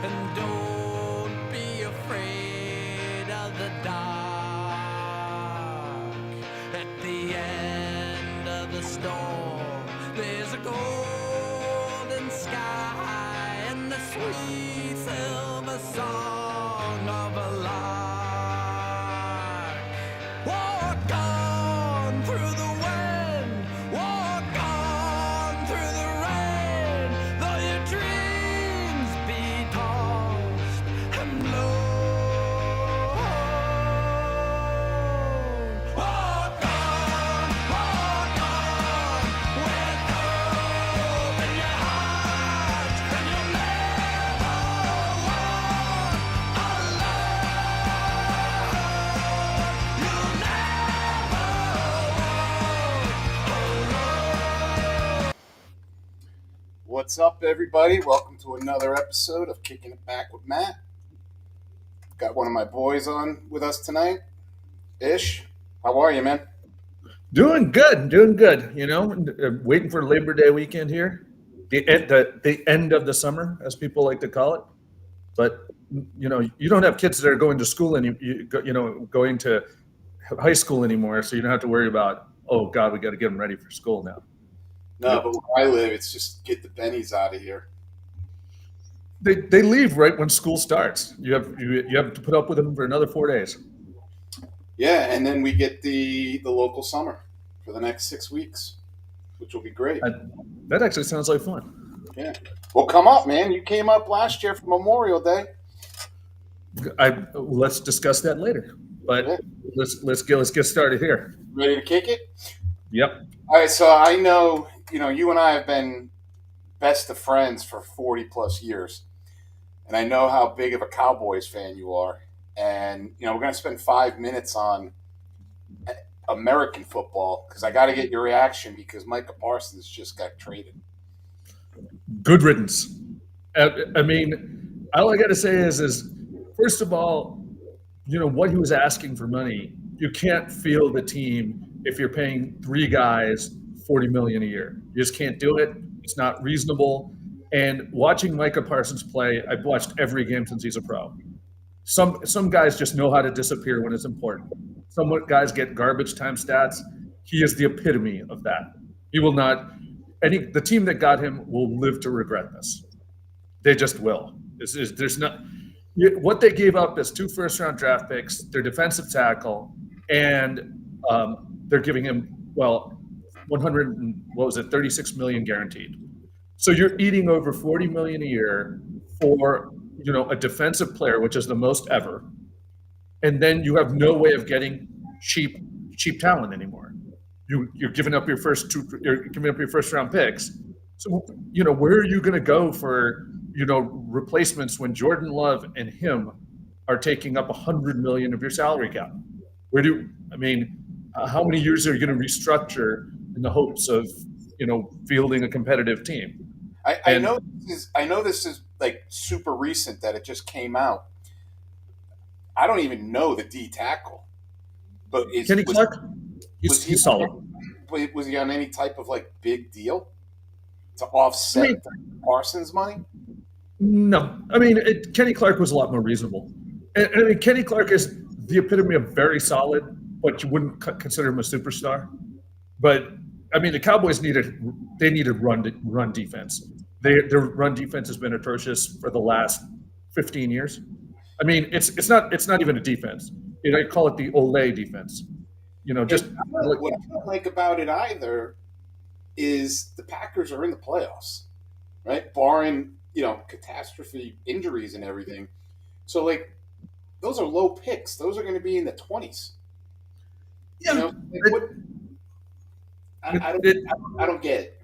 And don't be afraid of the dark. At the end of the storm, there's a golden sky and the sweet silver song of a lark. Walk on through the wind, walk on through the rain, though your dreams be tossed and blown. Walk on, with hope in your heart, and you'll never walk alone. You'll never walk alone. What's up, everybody? Welcome to another episode of Kicking It Back with Matt. Got one of my boys on with us tonight. Ish, how are you, man? Doing good. You know, waiting for Labor Day weekend here, the end of the summer, as people like to call it. But you know, you don't have kids that are going to school and going to high school anymore, so you don't have to worry about, oh God, we got to get them ready for school now. No, but where I live, it's just get the bennies out of here. They leave right when school starts. You have to put up with them for another 4 days. Yeah, and then we get the local summer for the next 6 weeks, which will be great. That actually sounds like fun. Yeah. Well, come up, man. You came up last year for Memorial Day. Let's discuss that later. But Yeah. let's get started here. Ready to kick it? Yep. All right, so I know, you and I have been best of friends for 40 plus years. And I know how big of a Cowboys fan you are. And, we're going to spend 5 minutes on American football because I got to get your reaction because Micah Parsons just got traded. Good riddance. I mean, all I got to say is first of all, what he was asking for money, you can't field the team if you're paying three guys $40 million a year. You just can't do it. It's not reasonable. And watching Micah Parsons play, I've watched every game since he's a pro. Some guys just know how to disappear when it's important. Some guys get garbage time stats. He is the epitome of that. He will not. The team that got him will live to regret this. They just will. There's not. What they gave up is 2 first-round draft picks, their defensive tackle, and they're giving him 36 million guaranteed. So you're eating over 40 million a year for a defensive player, which is the most ever, and then you have no way of getting cheap talent anymore. You're giving up your first round picks. So where are you going to go for replacements when Jordan Love and him are taking up 100 million of your salary cap? How many years are you going to restructure in the hopes of fielding a competitive team? I know this is like super recent that it just came out. I don't even know the D tackle, but Kenny Clark. He's solid. Was he on any type of like big deal to offset Parsons' money? No, Kenny Clark was a lot more reasonable. And Kenny Clark is the epitome of very solid, but you wouldn't consider him a superstar. But the Cowboys needed run defense. Their run defense has been atrocious for the last 15 years. It's not even a defense. I call it the Olay defense. What I don't like about it either is the Packers are in the playoffs, right? Barring catastrophe injuries and everything. So those are low picks. Those are going to be in the 20s. Yeah. I don't get it.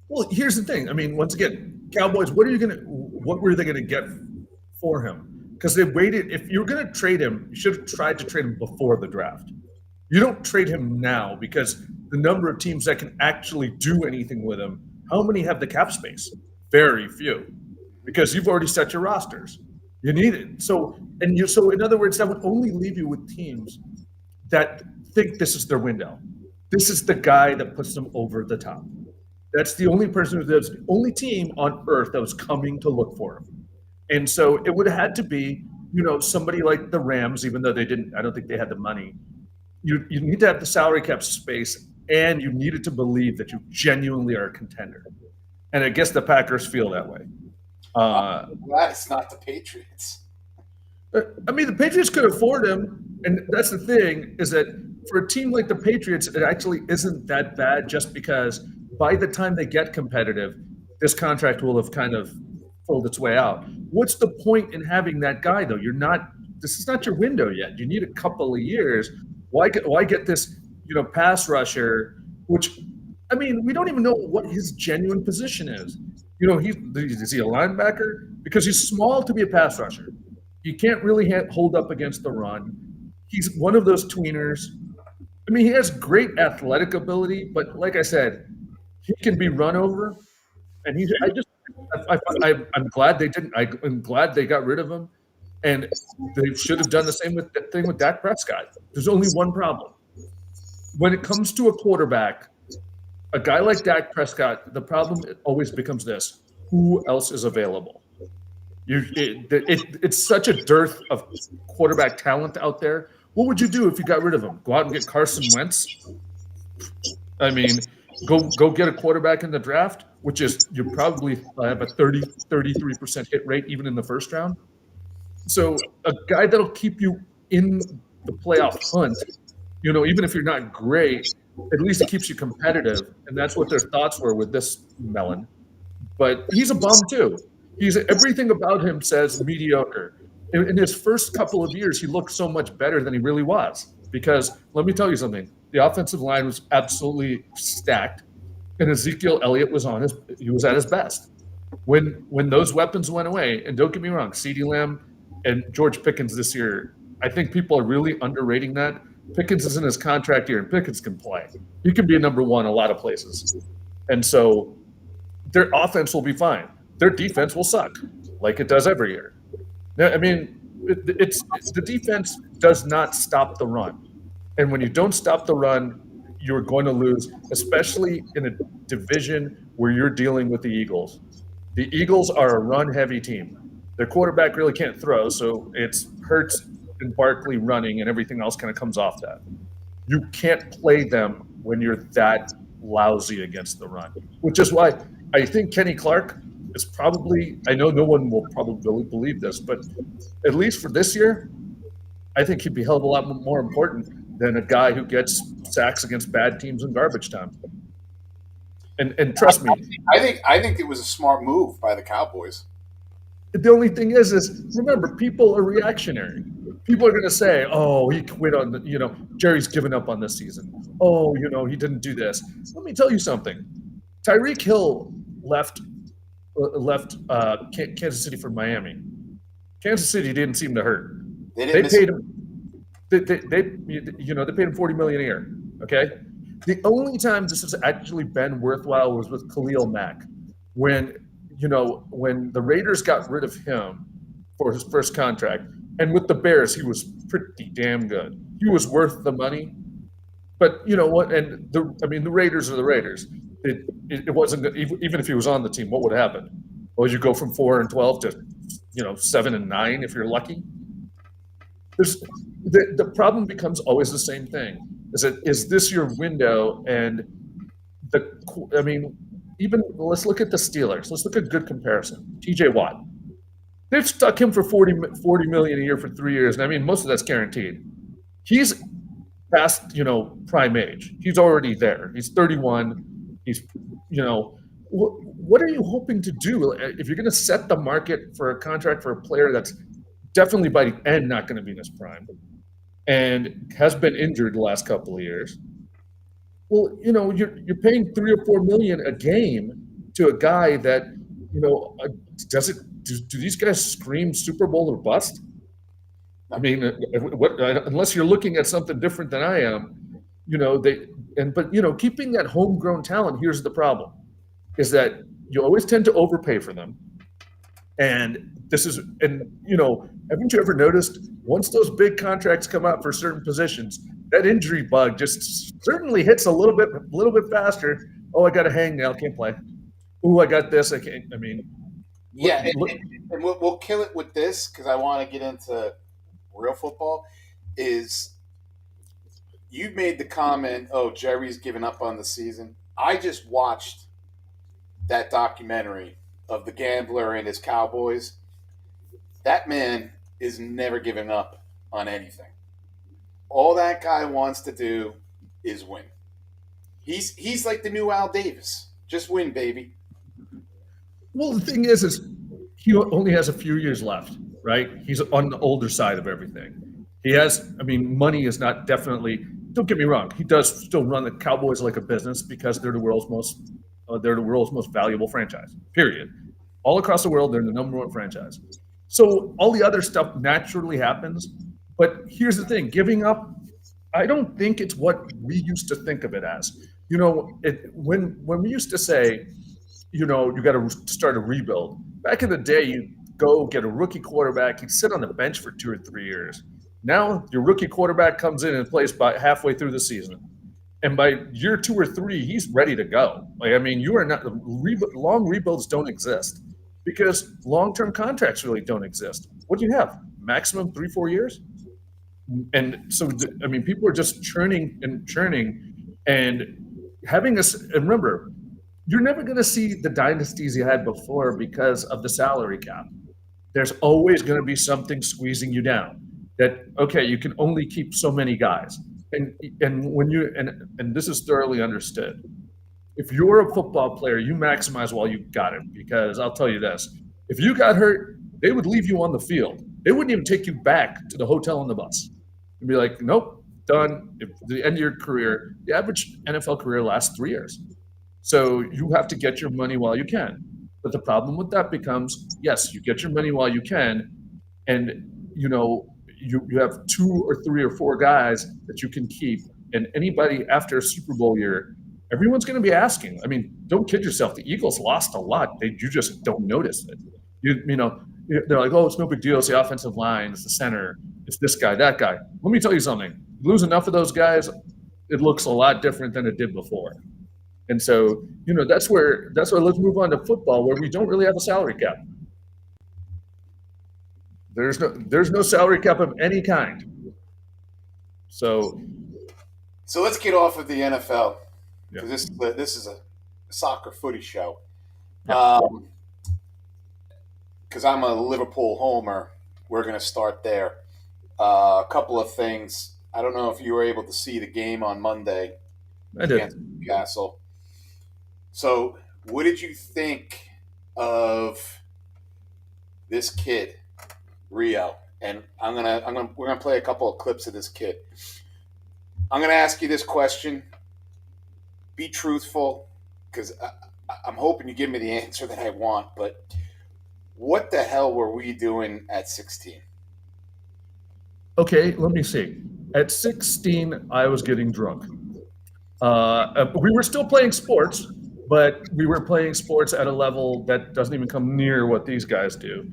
Well, here's the thing. Once again, Cowboys, what were they going to get for him? Because they waited. If you were going to trade him, you should have tried to trade him before the draft. You don't trade him now because the number of teams that can actually do anything with him, how many have the cap space? Very few, because you've already set your rosters. You need it. So in other words, that would only leave you with teams that think this is their window. This is the guy that puts them over the top. That's the only person that's the only team on earth that was coming to look for him. And so it would have had to be, somebody like the Rams, even though they didn't, I don't think they had the money. You need to have the salary cap space, and you needed to believe that you genuinely are a contender. And I guess the Packers feel that way. I'm glad it's not the Patriots. I mean, the Patriots could afford him, and that's the thing, is that for a team like the Patriots, it actually isn't that bad, just because by the time they get competitive, this contract will have kind of pulled its way out. What's the point in having that guy, though? This is not your window yet. You need a couple of years. Why get this, pass rusher, which, I mean, we don't even know what his genuine position is. Is he a linebacker? Because he's small to be a pass rusher. He can't really hold up against the run. He's one of those tweeners. I mean, he has great athletic ability, but like I said, he can be run over. And I'm glad they didn't. I'm glad they got rid of him. And they should have done the same thing with Dak Prescott. There's only one problem. When it comes to a quarterback, a guy like Dak Prescott, the problem always becomes this: who else is available? It's such a dearth of quarterback talent out there. What would you do if you got rid of him? Go out and get Carson Wentz? I mean, go get a quarterback in the draft, which is you probably have a 33% hit rate even in the first round. So a guy that'll keep you in the playoff hunt, even if you're not great, at least it keeps you competitive. And that's what their thoughts were with this melon. But he's a bum too. Everything about him says mediocre. In his first couple of years, he looked so much better than he really was. Because let me tell you something: the offensive line was absolutely stacked, and Ezekiel Elliott was at his best. When those weapons went away, and don't get me wrong, CeeDee Lamb and George Pickens this year, I think people are really underrating that. Pickens is in his contract year, and Pickens can play. He can be a number one a lot of places, and so their offense will be fine. Their defense will suck, like it does every year. I mean, the defense does not stop the run. And when you don't stop the run, you're going to lose, especially in a division where you're dealing with the Eagles. The Eagles are a run-heavy team. Their quarterback really can't throw, so it's Hurts and Barkley running, and everything else kind of comes off that. You can't play them when you're that lousy against the run, which is why I think Kenny Clark is probably, I know no one will probably believe this, but at least for this year, I think he'd be a hell of a lot more important than a guy who gets sacks against bad teams in garbage time. And trust me, I think it was a smart move by the Cowboys. the only thing is remember, people are reactionary. People are going to say, "Oh, he quit on the, Jerry's given up on this season. Oh, he didn't do this." Let me tell you something. Tyreek Hill left Kansas City for Miami. Kansas City didn't seem to hurt. They paid him. They paid him $40 million a year. Okay. The only time this has actually been worthwhile was with Khalil Mack, when the Raiders got rid of him for his first contract, and with the Bears he was pretty damn good. He was worth the money. But you know what? And the Raiders are the Raiders. It wasn't, even if he was on the team, what would happen? Well, you go from 4-12 to 7-9 if you're lucky. The problem becomes always the same thing: is this your window? And even let's look at the Steelers. Let's look at a good comparison. T.J. Watt. They've stuck him for $40 million a year for 3 years, and I mean most of that's guaranteed. He's past prime age. He's already there. He's 31. He's what are you hoping to do if you're going to set the market for a contract for a player that's definitely by the end not going to be in his prime and has been injured the last couple of years? Well, you're paying $3 or $4 million a game to a guy that do these guys scream Super Bowl or bust? I mean, unless you're looking at something different than I am, keeping that homegrown talent, here's the problem, is that you always tend to overpay for them. And haven't you ever noticed once those big contracts come out for certain positions, that injury bug just certainly hits a little bit faster. Oh, I got to hang now, can't play. Oh, I got this, I can't. I mean, Yeah, Look, and we'll kill it with this because I want to get into real football. Is you made the comment, "Oh, Jerry's given up on the season." I just watched that documentary of the gambler and his Cowboys. That man is never giving up on anything. All that guy wants to do is win. He's like the new Al Davis. Just win, baby. well, the thing is he only has a few years left, right? He's on the older side of everything. He has, I mean, money is not definitely. Don't get me wrong. He does still run the Cowboys like a business because they're the world's most valuable franchise. Period. All across the world, they're the number one franchise. So all the other stuff naturally happens. But here's the thing: giving up. I don't think it's what we used to think of it as. When we used to say, you got to start a rebuild. Back in the day, you go get a rookie quarterback. He'd sit on the bench for 2 or 3 years. Now your rookie quarterback comes in and plays by halfway through the season, and by year 2 or 3, he's ready to go. Like, I mean, you are not long rebuilds don't exist because long-term contracts really don't exist. What do you have? Maximum 3-4 years, and so I mean, people are just churning and churning, and having us. And remember, you're never going to see the dynasties you had before because of the salary cap. There's always going to be something squeezing you down. That okay, you can only keep so many guys, and when you and this is thoroughly understood. If you're a football player, you maximize while you got it because I'll tell you this: if you got hurt, they would leave you on the field. They wouldn't even take you back to the hotel on the bus. They'd be like, nope, done. If the end of your career, the average NFL career lasts 3 years. So you have to get your money while you can. But the problem with that becomes, yes, you get your money while you can, and you have 2 or 3 or 4 guys that you can keep, and anybody after a Super Bowl year, everyone's going to be asking. I mean, don't kid yourself. The Eagles lost a lot. You just don't notice it. They're like, oh, it's no big deal. It's the offensive line. It's the center. It's this guy, that guy. Let me tell you something. You lose enough of those guys, it looks a lot different than it did before. And so, that's where let's move on to football, where we don't really have a salary cap. There's no salary cap of any kind. So let's get off of the NFL yeah. because this is a soccer footy show. Yeah. Because I'm a Liverpool homer, we're going to start there. A couple of things. I don't know if you were able to see the game on Monday I did. against Newcastle. So, what did you think of this kid, Rio? And we're gonna play a couple of clips of this kid. I'm gonna ask you this question. Be truthful, because I'm hoping you give me the answer that I want. But what the hell were we doing at 16? Okay, let me see. At 16, I was getting drunk. We were still playing sports, but we were playing sports at a level that doesn't even come near what these guys do.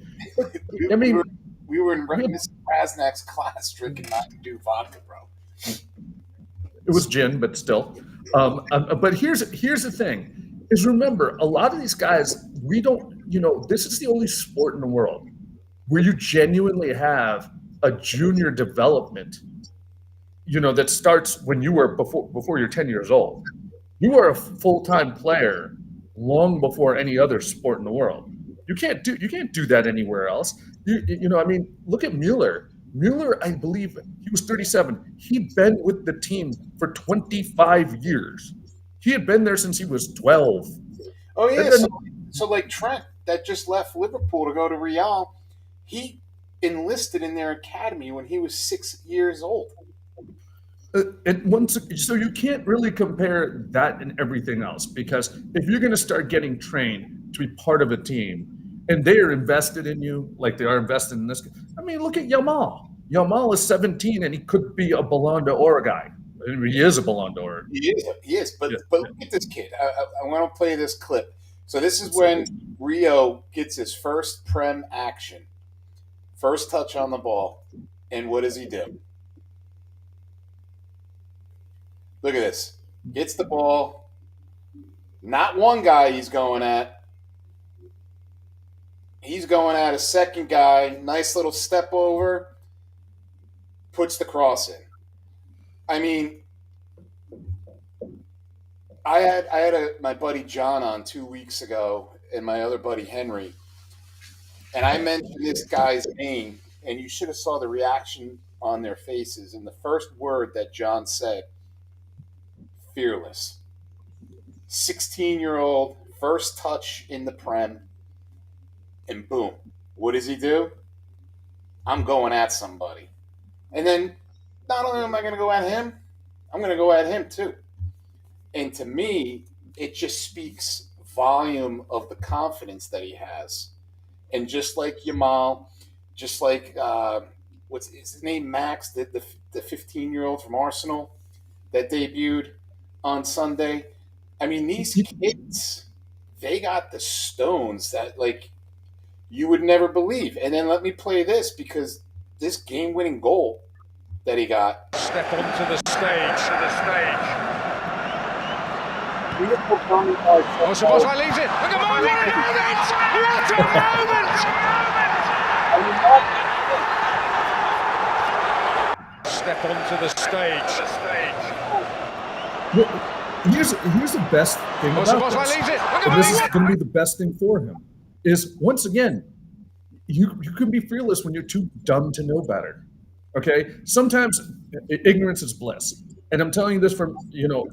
I mean, we were in Mr. Krasnak's class drinking Mountain Dew vodka, bro. It was gin, but still. But here's the thing: is remember, a lot of these guys, we don't. This is the only sport in the world where you genuinely have a junior development. That starts when you were before you're 10 years old. You are a full-time player long before any other sport in the world. You can't do that anywhere else. I mean, look at Mueller. Mueller, I believe he was 37. He'd been with the team for 25 years. He had been there since he was 12. Oh yeah. Then, so like Trent that just left Liverpool to go to Real, he enlisted in their academy when he was 6 years old. So you can't really compare that and everything else, because if you're going to start getting trained to be part of a team and they are invested in you like they are invested in this. I mean, look at Yamal. Yamal is 17 and he could be a Ballon d'Or guy. I mean, he is a Ballon d'Or. He is. But look at this kid. I want to play this clip. So this is when Rio gets his first Prem action, first touch on the ball, and what does he do? Look at this. Gets the ball. Not one guy he's going at. He's going at a second guy, nice little step over, puts the cross in. I mean, I had my buddy John on 2 weeks ago, and my other buddy Henry, and I mentioned this guy's name, and you should have saw the reaction on their faces. And the first word that John said, fearless. 16-year-old, first touch in the Prem, and boom. What does he do? I'm going at somebody. And then not only am I going to go at him, I'm going to go at him too. And to me, it just speaks volume of the confidence that he has. And just like Yamal, just like what's his name, Max, the 15-year-old from Arsenal that debuted on Sunday. I mean, these kids, they got the stones that like you would never believe. And then let me play this because this game-winning goal that he got. Step onto the stage. Boswell leaves it. Look at what a moment! What a moment! Step onto the stage. Here's the best thing about this. Leaves it. And this is going to be the best thing for him. Is once again, you can be fearless when you're too dumb to know better. Okay, sometimes ignorance is bliss, and I'm telling you this from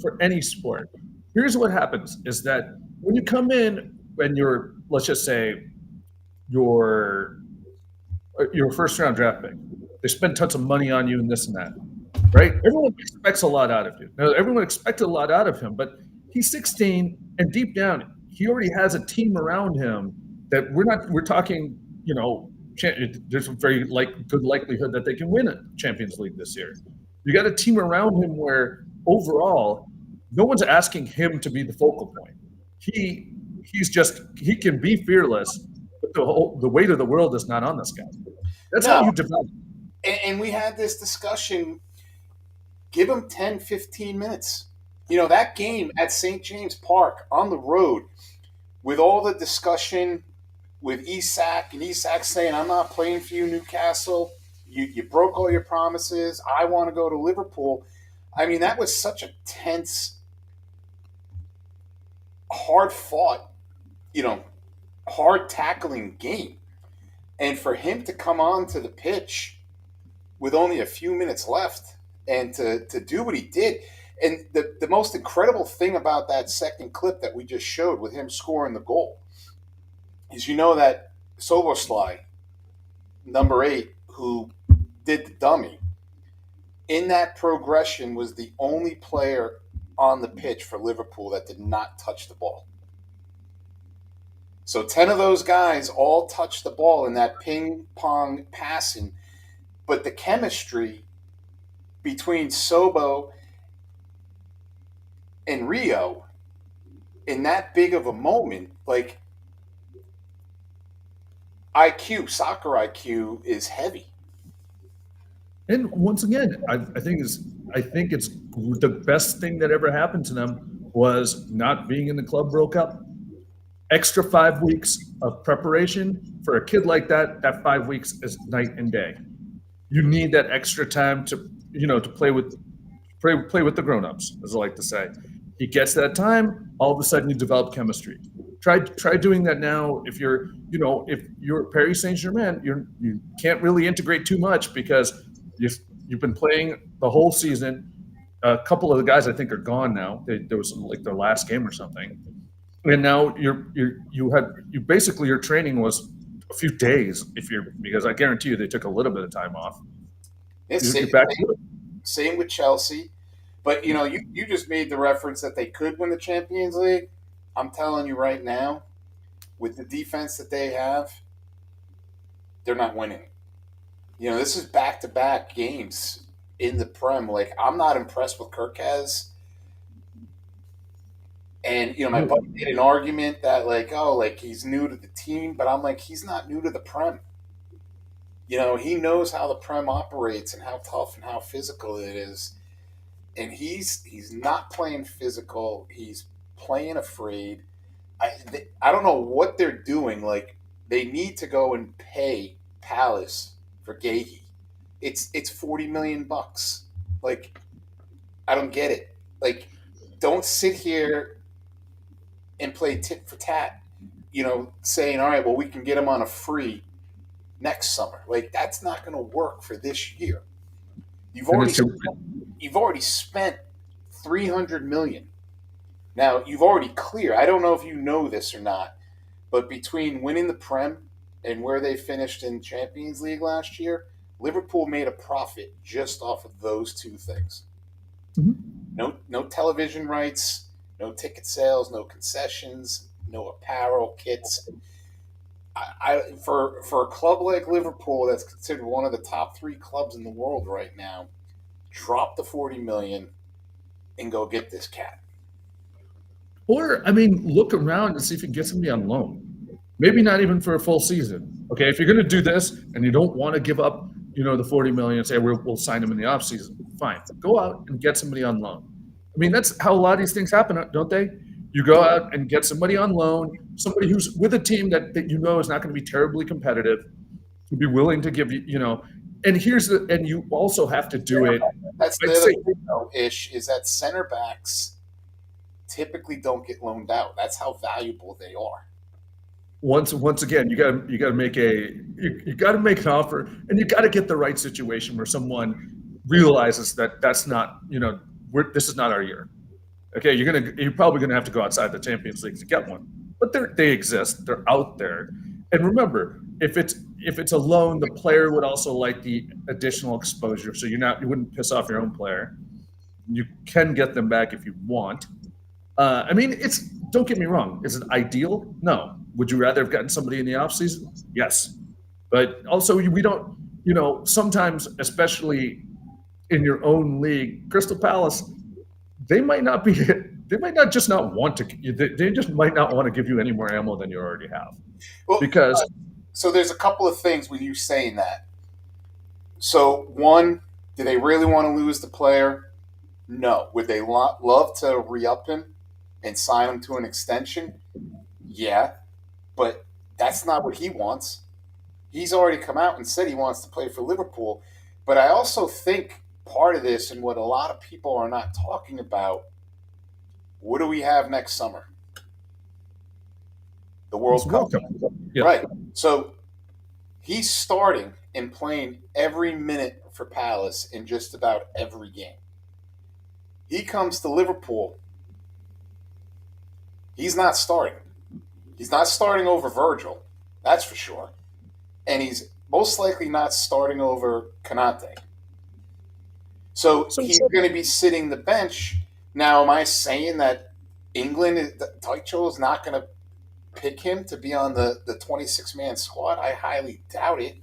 for any sport. Here's what happens: is that when you come in and you're, let's just say, your first round draft pick, they spend tons of money on you and this and that, right? Everyone expects a lot out of you. Now, everyone expected a lot out of him, but he's 16, and deep down, he already has a team around him that we're talking, there's a very good likelihood that they can win a Champions League this year. You got a team around him where overall, no one's asking him to be the focal point. He can be fearless, but the weight of the world is not on this guy. That's how you develop. And we had this discussion. Give him 10, 15 minutes. That game at St. James Park on the road with all the discussion with Isak and Isak saying, I'm not playing for you, Newcastle. You broke all your promises. I want to go to Liverpool. I mean, that was such a tense, hard-fought, hard-tackling game. And for him to come onto the pitch with only a few minutes left and to do what he did. And the most incredible thing about that second clip that we just showed with him scoring the goal is that Soboslai, number 8, who did the dummy, in that progression was the only player on the pitch for Liverpool that did not touch the ball. So 10 of those guys all touched the ball in that ping-pong passing, but the chemistry between Sobo and Rio in that big of a moment, like soccer IQ is heavy. And once again, I think it's the best thing that ever happened to them was not being in the Club World Cup. Extra 5 weeks of preparation for a kid like that. That 5 weeks is night and day. You need that extra time to play with the grown-ups, as I like to say. He gets that time, all of a sudden you develop chemistry. Try doing that now. If you're Paris Saint-Germain, you can't really integrate too much because you've been playing the whole season. A couple of the guys I think are gone now. There was like their last game or something, and now your training was a few days because I guarantee you they took a little bit of time off. Same with Chelsea. But, you just made the reference that they could win the Champions League. I'm telling you right now, with the defense that they have, they're not winning. This is back-to-back games in the Prem. Like, I'm not impressed with Kirkaz. And, my buddy made an argument that, he's new to the team. But I'm like, he's not new to the Prem. He knows how the Prem operates and how tough and how physical it is. And he's not playing physical. He's playing afraid. I don't know what they're doing. Like, they need to go and pay Palace for Gahey. It's $40 million bucks. Like, I don't get it. Like, don't sit here and play tit for tat. Saying, all right, well, we can get him on a free next summer. Like, that's not going to work for this year. You've already spent $300 million. Now, you've already cleared. I don't know if you know this or not, but between winning the Prem and where they finished in Champions League last year, Liverpool made a profit just off of those two things. Mm-hmm. No television rights, no ticket sales, no concessions, no apparel, kits. For a club like Liverpool, that's considered one of the top 3 clubs in the world right now, drop the $40 million and go get this cat. Or, look around and see if you can get somebody on loan. Maybe not even for a full season. Okay, if you're going to do this and you don't want to give up, the $40 million and say we'll sign him in the offseason, fine. Go out and get somebody on loan. That's how a lot of these things happen, don't they? You go out and get somebody on loan, somebody who's with a team that is not going to be terribly competitive, to be willing to give you, and you also have to do it. That's the other thing, though, Ish, is that center backs typically don't get loaned out. That's how valuable they are. Once again, you got to make an offer, and you got to get the right situation where someone realizes that that's not, this is not our year. Okay, you're probably gonna have to go outside the Champions League to get one, but they exist. They're out there, and remember, if it's a loan, the player would also like the additional exposure, so you wouldn't piss off your own player. You can get them back if you want. Don't get me wrong. Is it ideal? No. Would you rather have gotten somebody in the offseason? Yes, but also we don't. Sometimes, especially in your own league, Crystal Palace. They might not just not want to. They just might not want to give you any more ammo than you already have. Well, so there's a couple of things with you saying that. So one, do they really want to lose the player? No. Would they love to re-up him and sign him to an extension? Yeah, but that's not what he wants. He's already come out and said he wants to play for Liverpool. But I also think part of this, and what a lot of people are not talking about, what do we have next summer? The World Cup. Yeah. Right. So he's starting and playing every minute for Palace in just about every game. He comes to Liverpool. He's not starting. He's not starting over Virgil. That's for sure. And he's most likely not starting over Konate. So he's going to be sitting the bench. Now, am I saying that Taicho is not going to pick him to be on the 26-man squad? I highly doubt it.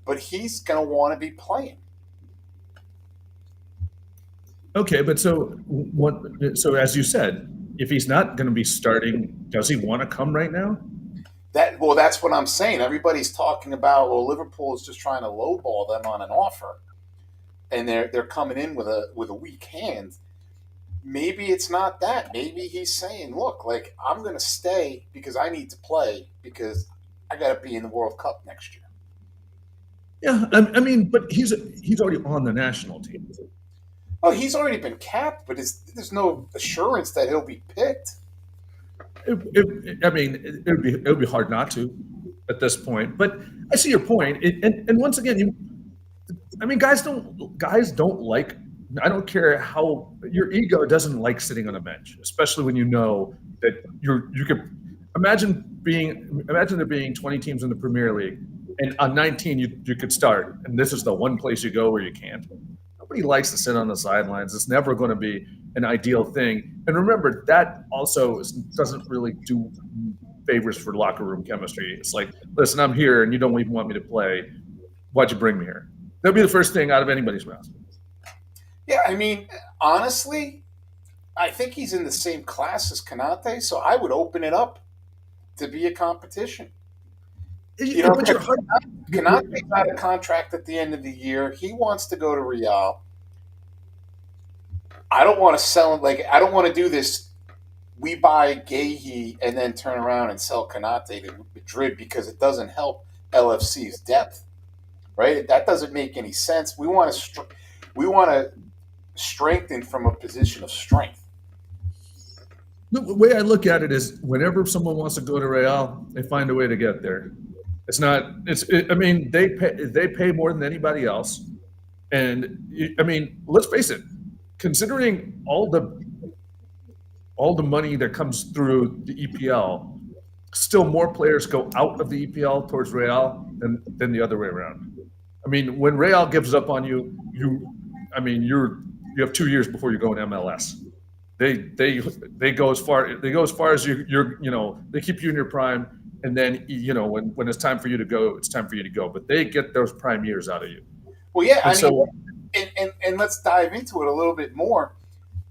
But he's going to want to be playing. Okay, but so as you said, if he's not going to be starting, does he want to come right now? That's what I'm saying. Everybody's talking about, Liverpool is just trying to lowball them on an offer. And they're coming in with a weak hand. Maybe it's not that. Maybe he's saying, look, like, I'm going to stay because I need to play because I got to be in the World Cup next year. Yeah, but he's already on the national team. Oh, he's already been capped, but there's no assurance that he'll be picked. It would be hard not to at this point. But I see your point. And once again, guys don't like. I don't care how your ego doesn't like sitting on a bench, especially when you know that you could imagine there being 20 teams in the Premier League, and on 19 you could start, and this is the one place you go where you can't. Nobody likes to sit on the sidelines. It's never going to be an ideal thing. And remember, that also doesn't really do favors for locker room chemistry. It's like, listen, I'm here, and you don't even want me to play. Why'd you bring me here? That'll be the first thing out of anybody's mouth. Yeah, honestly, I think he's in the same class as Konate, so I would open it up to be a competition. Konate's got a contract at the end of the year. He wants to go to Real. I don't want to sell him. I don't want to do this we buy Gahey and then turn around and sell Kanate to Madrid because it doesn't help LFC's depth, right? That doesn't make any sense. We want to strengthen from a position of strength. The way I look at it is, whenever someone wants to go to Real, they find a way to get there. It's not. I mean, they pay more than anybody else, and I mean, let's face it. Considering all the money that comes through the EPL, still more players go out of the EPL towards Real than the other way around. I mean, when Real gives up on you have 2 years before you go in MLS. They go as far as they keep you in your prime, and then when it's time for you to go, it's time for you to go. But they get those prime years out of you. Well, yeah, and let's dive into it a little bit more.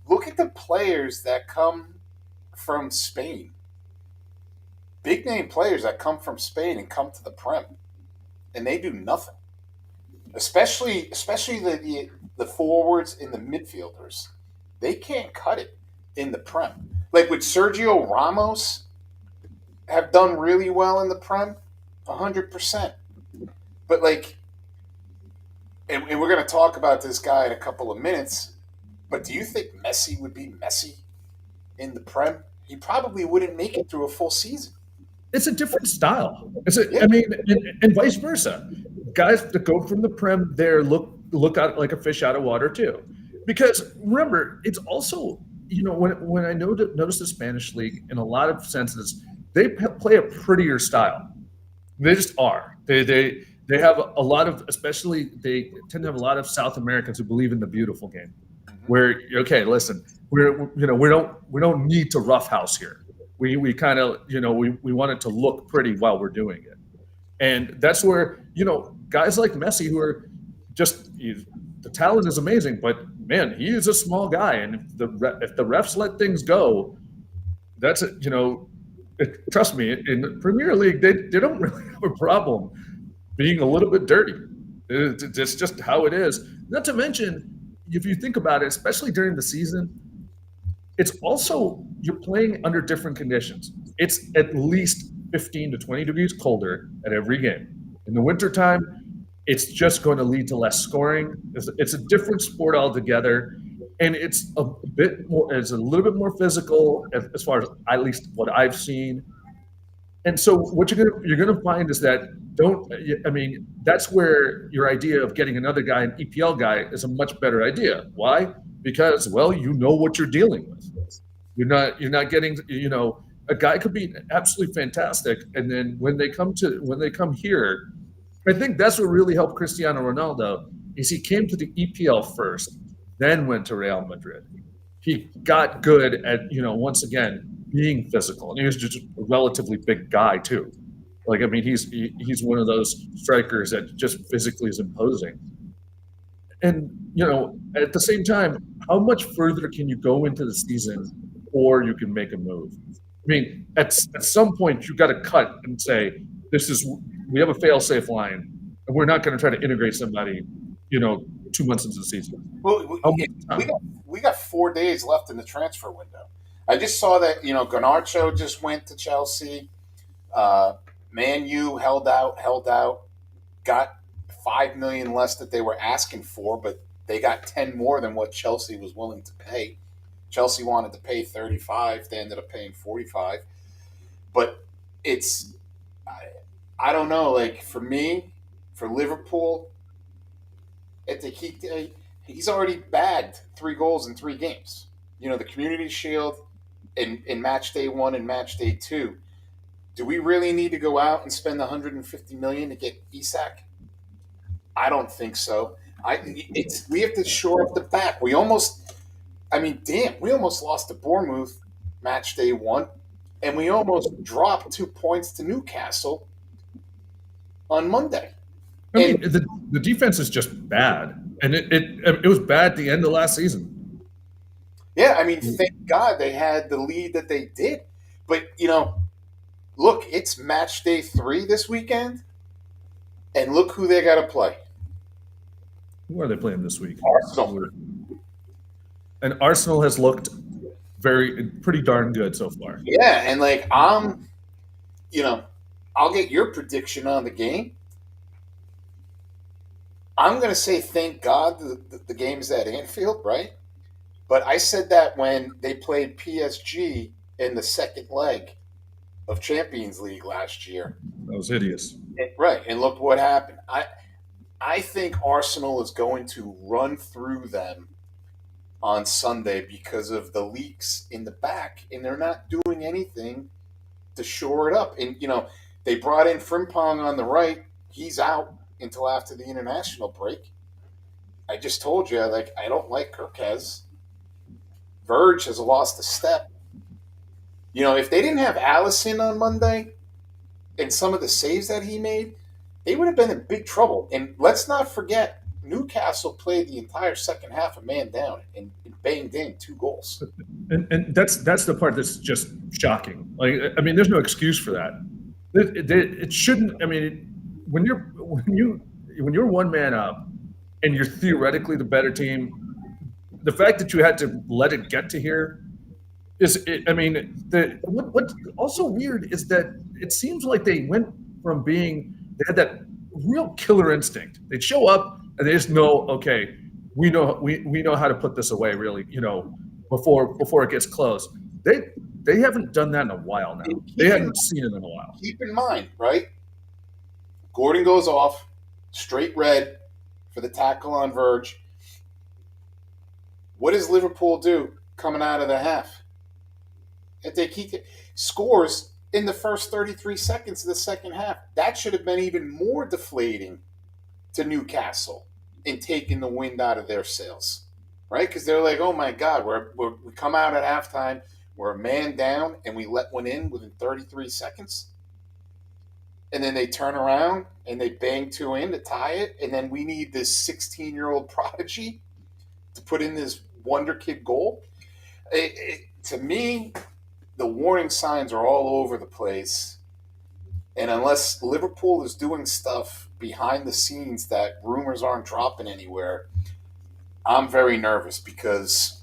Look at the players that come from Spain. Big name players that come from Spain and come to the Prem, and they do nothing. Especially the forwards and the midfielders. They can't cut it in the Prem. Like with Sergio Ramos, have done really well in the Prem, 100%. But and we're going to talk about this guy in a couple of minutes. But do you think Messi would be Messi in the Prem? He probably wouldn't make it through a full season. It's a different style. I mean, and vice versa. Guys that go from the Prem there look out like a fish out of water too. Because remember, it's also, when I notice the Spanish league, in a lot of senses, they play a prettier style. They just are. They have a lot of, especially they tend to have a lot of South Americans who believe in the beautiful game. Where, okay, listen, we don't need to roughhouse here. We kind of, we want it to look pretty while we're doing it. And that's where, guys like Messi, who are just, the talent is amazing, but man, he is a small guy. And if the refs let things go, that's, trust me, in the Premier League, they don't really have a problem being a little bit dirty. It's just how it is. Not to mention, if you think about it, especially during the season, it's also, you're playing under different conditions. It's at least 15 to 20 degrees colder at every game. In the wintertime, it's just going to lead to less scoring. It's a different sport altogether, and it's a little bit more physical as far as at least what I've seen. And so what you're gonna find is that that's where your idea of getting another guy, an EPL guy, is a much better idea. Why? Because, well, you know what you're dealing with. You're not getting, a guy could be absolutely fantastic, and then when they come here, I think that's what really helped Cristiano Ronaldo is he came to the EPL first, then went to Real Madrid. He got good at, once again, being physical, and he was just a relatively big guy too. He's one of those strikers that just physically is imposing. And at the same time, how much further can you go into the season before you can make a move? I mean, at some point you got to cut and say, we have a fail-safe line, and we're not going to try to integrate somebody, 2 months into the season. Well, we got 4 days left in the transfer window. I just saw that, Garnacho just went to Chelsea. Man U held out, got $5 million less that they were asking for, but they got 10 more than what Chelsea was willing to pay. Chelsea wanted to pay 35. They ended up paying 45. But it's, I don't know, like for me, for Liverpool, he's already bagged 3 goals in 3 games. The Community Shield in match day 1 and match day 2. Do we really need to go out and spend $150 million to get Isak? I don't think so. We have to shore up the back. We almost lost to Bournemouth match day 1, and we almost dropped 2 points to Newcastle on Monday. The defense is just bad, and it was bad at the end of last season. Yeah, thank God they had the lead that they did. But, look, it's match day 3 this weekend, and look who they got to play. Who are they playing this week? Arsenal. And Arsenal has looked pretty darn good so far. Yeah, and like I'll get your prediction on the game. I'm going to say thank God the game's at Anfield, right? But I said that when they played PSG in the second leg of Champions League last year. That was hideous. Right, and look what happened. I think Arsenal is going to run through them on Sunday because of the leaks in the back, and they're not doing anything to shore it up. And they brought in Frimpong on the right. He's out until after the international break. I just told you, like, I don't like Kirkez. Verge has lost a step. If they didn't have Allison on Monday and some of the saves that he made, they would have been in big trouble. And let's not forget, Newcastle played the entire second half a man down and banged in 2 goals. And that's the part that's just shocking. Like, I mean, there's no excuse for that. It shouldn't. I mean, when you're one man up and you're theoretically the better team, the fact that you had to let it get to here is. I mean, what's also weird is that it seems like they went from they had that real killer instinct. They'd show up and they just know, okay, we know how to put this away. Really, before it gets close. They haven't done that in a while now. They haven't seen it in a while. Keep in mind, right? Gordon goes off, straight red for the tackle on Verge. What does Liverpool do coming out of the half? If they keep scores in the first 33 seconds of the second half, that should have been even more deflating to Newcastle in taking the wind out of their sails, right? Because they're like, oh my God, we come out at halftime, we're a man down, and we let one in within 33 seconds. And then they turn around and they bang 2 in to tie it, and then we need this 16-year-old prodigy to put in this wonder kid goal. To me, the warning signs are all over the place. And unless Liverpool is doing stuff behind the scenes that rumors aren't dropping anywhere, I'm very nervous because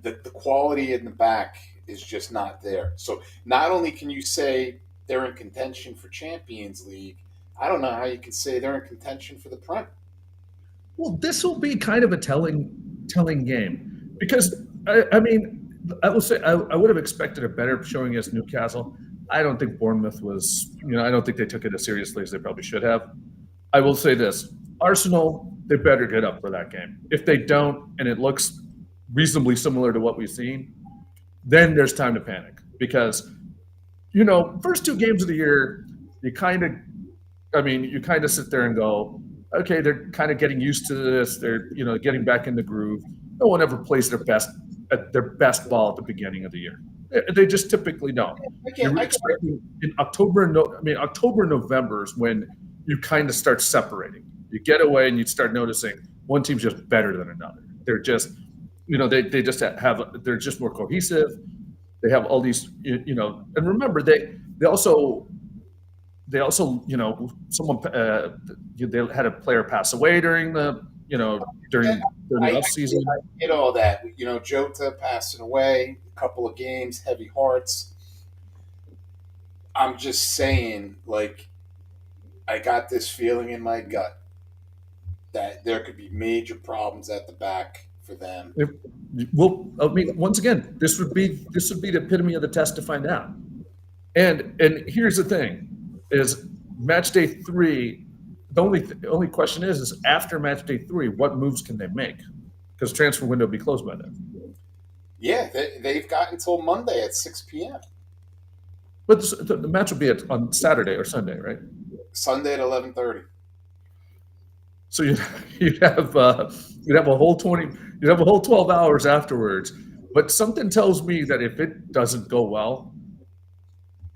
the quality in the back is just not there. So not only can you say they're in contention for Champions League, I don't know how you can say they're in contention for the Prem. Well, this will be kind of a telling game because I mean, I will say I would have expected a better showing against Newcastle. I don't think Bournemouth was, I don't think they took it as seriously as they probably should have. I will say this: Arsenal, they better get up for that game. If they don't, and it looks reasonably similar to what we've seen, then there's time to panic because, first 2 games of the year, you kind of sit there and go, okay, they're kind of getting used to this. They're, getting back in the groove. No one ever plays their best ball at the beginning of the year. They just typically don't. You're expecting in October, November is when you kind of start separating. You get away and you start noticing one team's just better than another. They're just, they just they're just more cohesive. They have all these, and remember they also, someone they had a player pass away during the, during the off season. I get all that. Jota passing away, a couple of games, heavy hearts. I'm just saying, like, I got this feeling in my gut that there could be major problems at the back for them. Well, I mean, once again, this would be the epitome of the test to find out. And here's the thing: is match day 3. The only question is after match day 3, what moves can they make? Because transfer window will be closed by then. Yeah, they've got until Monday at 6 p.m. But the match will be on Saturday or Sunday, right? Sunday at 11:30. So you'd have a whole 12 hours afterwards. But something tells me that if it doesn't go well,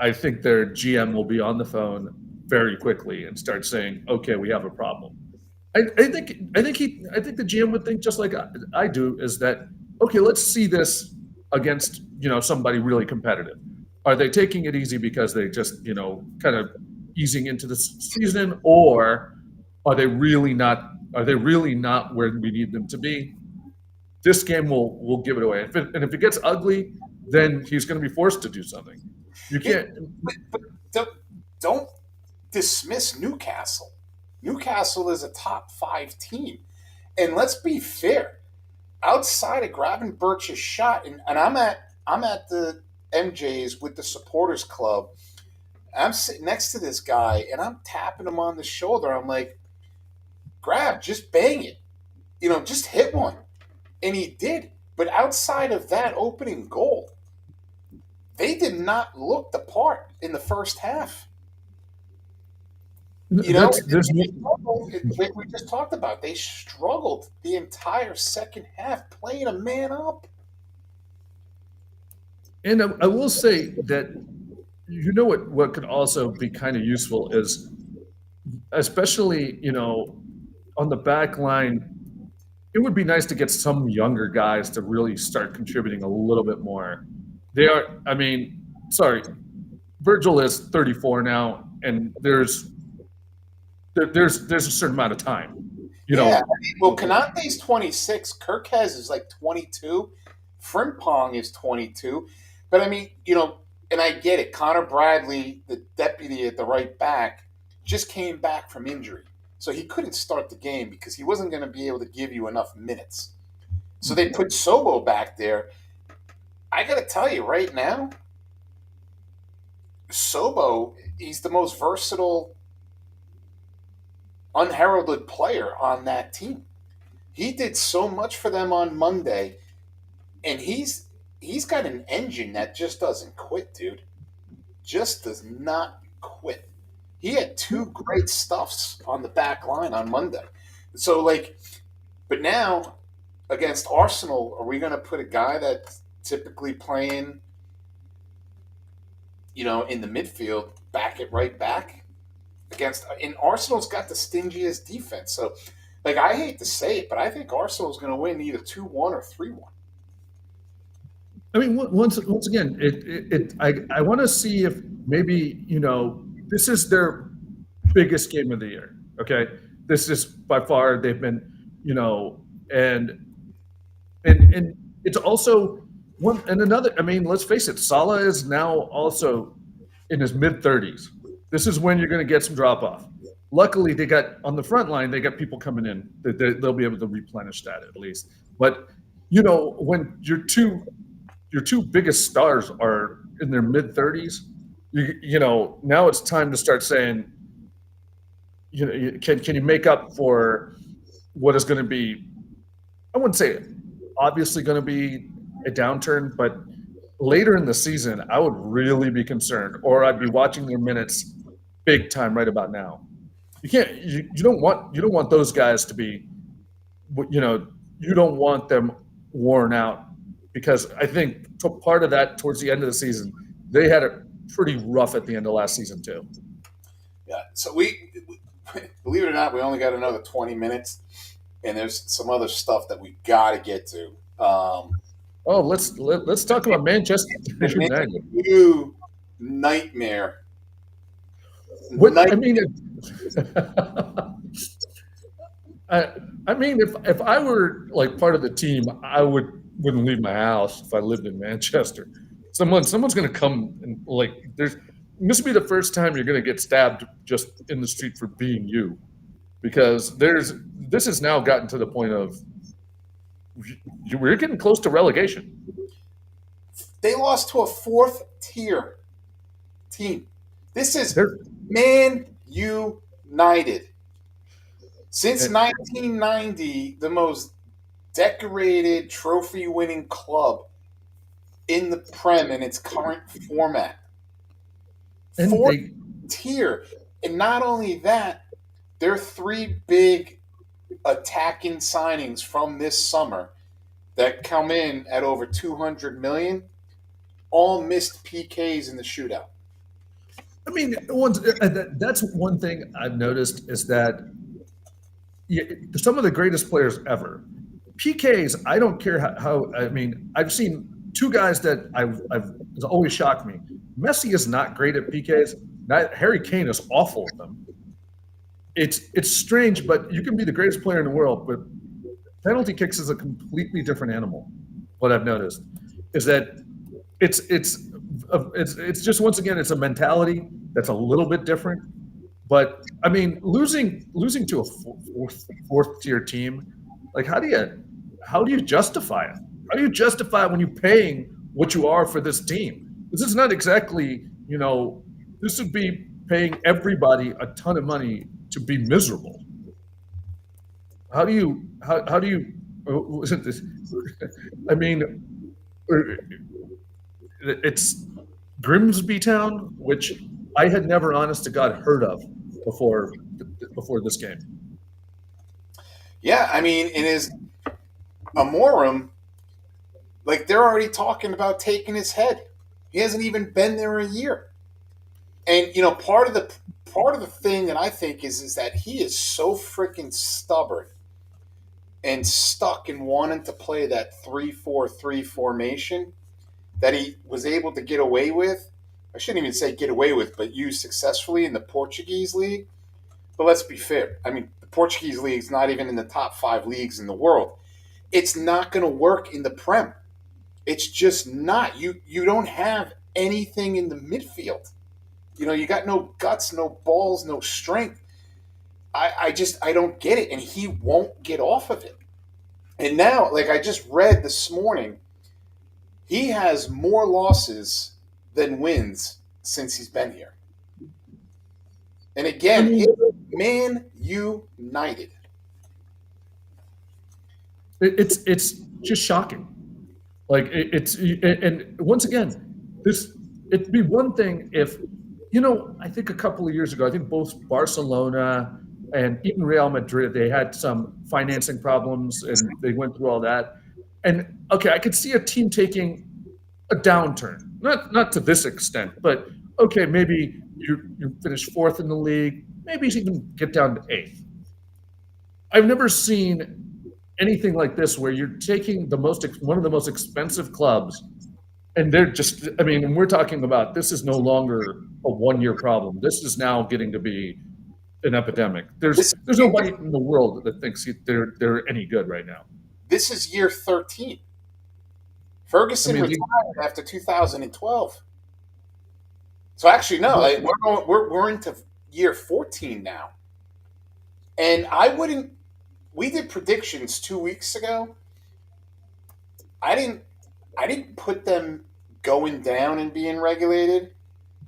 I think their GM will be on the phone very quickly and start saying, "Okay, we have a problem." I think the GM would think just like I do, is that, okay, let's see this against somebody really competitive. Are they taking it easy because they just kind of easing into the season, or are they really not where we need them to be? this game will give it away. And if it gets ugly, then he's going to be forced to do something. You can't. But don't dismiss Newcastle. Newcastle is a top 5 team. And let's be fair. Outside of Gravenberch's shot, and I'm at the MJ's with the supporters club. I'm sitting next to this guy, and I'm tapping him on the shoulder. I'm like, Grab, just bang it. Just hit one. And he did. But outside of that opening goal, they did not look the part in the first half. Like we just talked about, they struggled the entire second half playing a man up. And I will say that, what could also be kind of useful is, especially, on the back line, it would be nice to get some younger guys to really start contributing a little bit more. Virgil is 34 now, and there's a certain amount of time. Well, Kanate's 26. Kirkhez is like 22. Frimpong is 22. But and I get it. Connor Bradley, the deputy at the right back, just came back from injury. So he couldn't start the game because he wasn't going to be able to give you enough minutes. So they put Sobo back there. I got to tell you right now, Sobo, he's the most versatile, unheralded player on that team. He did so much for them on Monday, and he's got an engine that just doesn't quit, dude. Just does not quit. He had 2 great stuffs on the back line on Monday. So, but now against Arsenal, are we going to put a guy that's typically playing, in the midfield, right back? And Arsenal's got the stingiest defense. So, I hate to say it, but I think Arsenal's going to win either 2-1 or 3-1. Once again, I want to see if maybe, this is their biggest game of the year. Okay. This is by far, they've been, and it's also one and another. Let's face it, Salah is now also in his mid-30s. This is when you're going to get some drop off. Luckily, they got on the front line, they got people coming in. They'll be able to replenish that at least. But, when your two biggest stars are in their mid-30s, now it's time to start saying, can you make up for what is going to be, I wouldn't say obviously going to be a downturn, but later in the season, I would really be concerned, or I'd be watching their minutes big time right about now. You don't want those guys to be, you don't want them worn out, because I think part of that towards the end of the season, they had it pretty rough at the end of last season too. Yeah. So we believe it or not, we only got another 20 minutes, and there's some other stuff that we got to get to. Let's talk about Manchester United. New nightmare. If I were part of the team, I wouldn't leave my house if I lived in Manchester. Someone's going to come and this would be the first time you're going to get stabbed just in the street for being you, because this has now gotten to the point of we're getting close to relegation. They lost to a 4th tier team. This is Man United. Since 1990, the most decorated trophy-winning club in the Prem in its current format. 4th tier. And not only that, their 3 big attacking signings from this summer that come in at over $200 million all missed PKs in the shootout. That's one thing I've noticed is that some of the greatest players ever, PKs, I don't care how I've seen 2 guys that it's always shocked me. Messi is not great at PKs. Harry Kane is awful at them. It's strange, but you can be the greatest player in the world, but penalty kicks is a completely different animal. What I've noticed is that it's just, once again, it's a mentality that's a little bit different. But I mean, losing to a fourth tier team, like how do you justify it? How do you justify it when you're paying what you are for this team? This is not exactly, this would be paying everybody a ton of money to be miserable. How do you isn't this? I mean, it's Grimsby Town, which I had never, honest to God, heard of before this game. Yeah, I mean, in his Amorim, like they're already talking about taking his head. He hasn't even been there a year. And part of the thing that I think is that he is so freaking stubborn and stuck in wanting to play that 3-4-3 formation that he was able to get away with. I shouldn't even say get away with, but use successfully in the Portuguese league. But let's be fair. I mean, the Portuguese league is not even in the top 5 leagues in the world. It's not going to work in the Prem. It's just not. You don't have anything in the midfield. You got no guts, no balls, no strength. I don't get it. And he won't get off of it. And now, like I just read this morning, he has more losses than wins since he's been here. And again, it's Man United. It's just shocking. Like and once again, it'd be one thing if, I think a couple of years ago, I think both Barcelona and even Real Madrid, they had some financing problems and they went through all that. And okay, I could see a team taking a downturn, not to this extent, but okay, maybe you finish 4th in the league, maybe you even get down to 8th. I've never seen anything like this where you're taking one of the most expensive clubs, and they're just, I mean, and we're talking about, this is no longer a 1-year problem. This is now getting to be an epidemic. There's nobody in the world that thinks they're any good right now. This is year 13. Ferguson retired after 2012. So actually, no, we're into year 14 now. And we did predictions 2 weeks ago. I didn't put them going down and being regulated,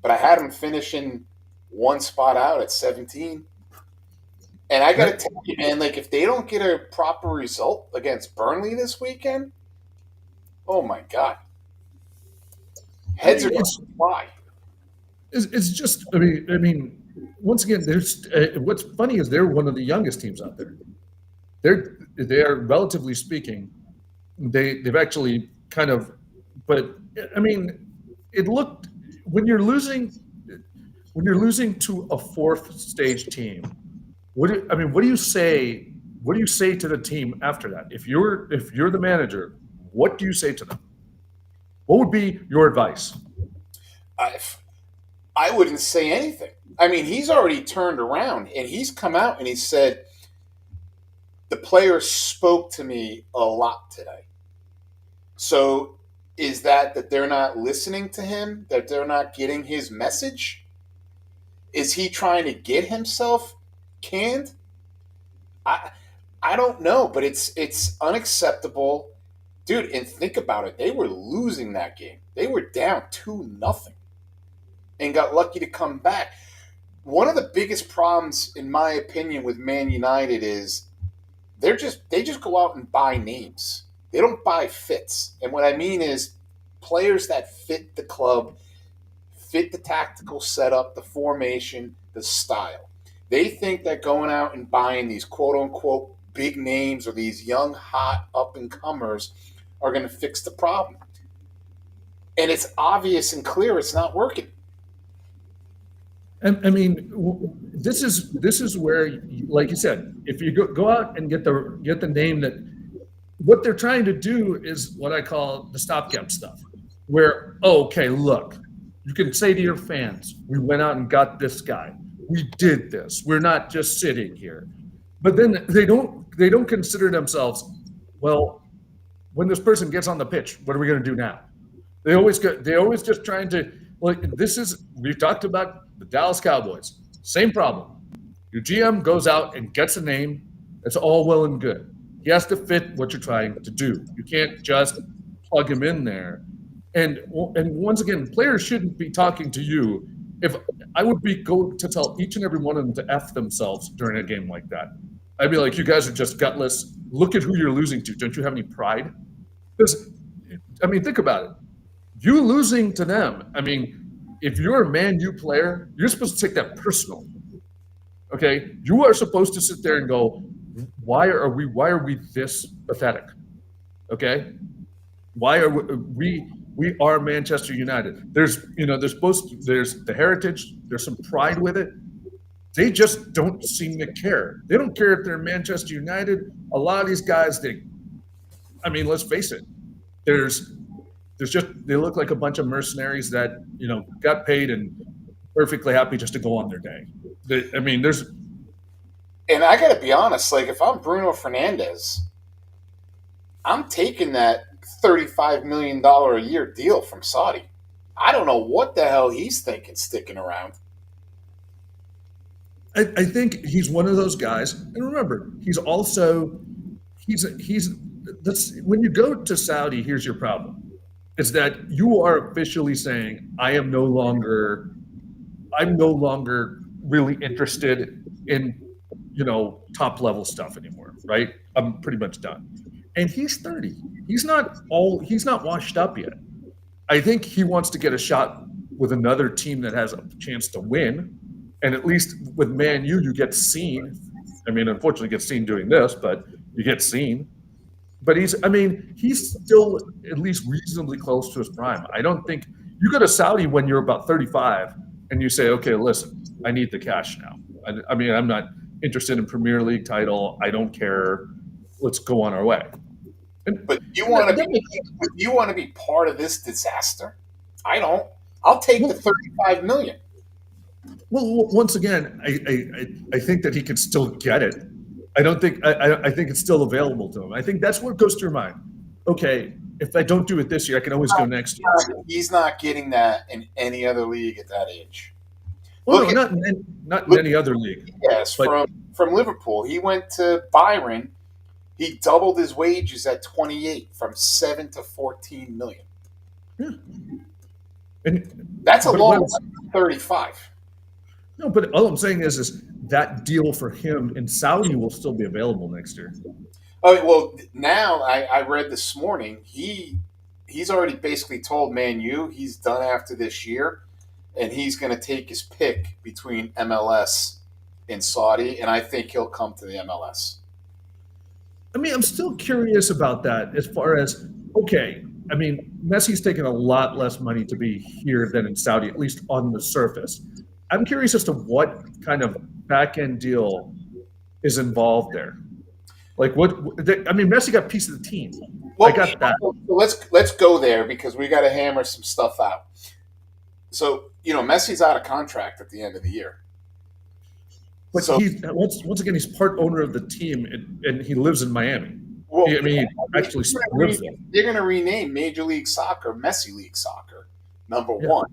but I had them finishing one spot out at 17. And I got to tell you, man, like if they don't get a proper result against Burnley this weekend, oh my God. Heads are going to fly. It's just, I mean, once again, there's what's funny is they're one of the youngest teams out there. They're relatively speaking, they've actually kind of, but I mean, it looked, when you're losing to a 4th stage team, what do you say? What do you say to the team after that? If you're the manager, what do you say to them? What would be your advice? I wouldn't say anything. I mean, he's already turned around and he's come out and he said, the players spoke to me a lot today. So is that they're not listening to him, that they're not getting his message? Is he trying to get himself canned? I don't know, but it's unacceptable. Dude, and think about it. They were losing that game. They were down 2-0 and got lucky to come back. One of the biggest problems, in my opinion, with Man United is they just go out and buy names. They don't buy fits. And what I mean is players that fit the club, fit the tactical setup, the formation, the style. They think that going out and buying these quote-unquote big names or these young, hot up-and-comers are going to fix the problem. And it's obvious and clear it's not working. I mean, this is where, like you said, if you go out and get the name, that what they're trying to do is what I call the stopgap stuff, where, okay, look, you can say to your fans, we went out and got this guy. We did this. We're not just sitting here. But then they don't consider themselves, well, when this person gets on the pitch, what are we going to do now? They always just trying to, like, we've talked about the Dallas Cowboys. Same problem. Your GM goes out and gets a name. It's all well and good. He has to fit what you're trying to do. You can't just plug him in there. And once again, players shouldn't be talking to you. If I would be going to tell each and every one of them to F themselves during a game like that. I'd be like, you guys are just gutless. Look at who you're losing to. Don't you have any pride? Because, I mean, think about it. You losing to them, I mean, if you're a Man U player, you're supposed to take that personal. Okay? You are supposed to sit there and go, why are we this pathetic? Okay? Why are we are Manchester United. There's the heritage, there's some pride with it. They just don't seem to care. They don't care if they're Manchester United. A lot of these guys, let's face it. They look like a bunch of mercenaries that, got paid and perfectly happy just to go on their day. And I got to be honest, like if I'm Bruno Fernandes, I'm taking that $35 million a year deal from Saudi. I don't know what the hell he's thinking sticking around. I think he's one of those guys. And remember, when you go to Saudi, here's your problem. It's that you are officially saying, I'm no longer really interested in, top level stuff anymore, right? I'm pretty much done. And he's 30. He's not washed up yet. I think he wants to get a shot with another team that has a chance to win. And at least with Man U, you get seen. I mean, unfortunately, get seen doing this, but you get seen. But he's still at least reasonably close to his prime. I don't think you go to Saudi when you're about 35 and you say, okay, listen, I need the cash now. I'm not interested in Premier League title. I don't care. Let's go on our way. But you want to be part of this disaster? I don't. I'll take the $35 million. Well, once again, I think that he can still get it. I think it's still available to him. I think that's what goes through your mind. Okay, if I don't do it this year, I can always go next year. He's not getting that in any other league at that age. Well, not in any other league. Yes, from Liverpool. He went to Byron. He doubled his wages at 28 from 7 to 14 million. Yeah. And that's a long 35. No, but all I'm saying is that deal for him in Saudi will still be available next year. Oh, well, now I read this morning, he's already basically told Man U he's done after this year, and he's going to take his pick between MLS and Saudi, and I think he'll come to the MLS. I'm still curious about that as far as, okay, Messi's taking a lot less money to be here than in Saudi, at least on the surface. I'm curious as to what kind of back-end deal is involved there. Like Messi got a piece of the team. Well, I got that. Let's go there because we got to hammer some stuff out. So, Messi's out of contract at the end of the year. But once again, he's part owner of the team, and he lives in Miami. Well, he actually lives there. They're going to rename Major League Soccer Messi League Soccer, number one.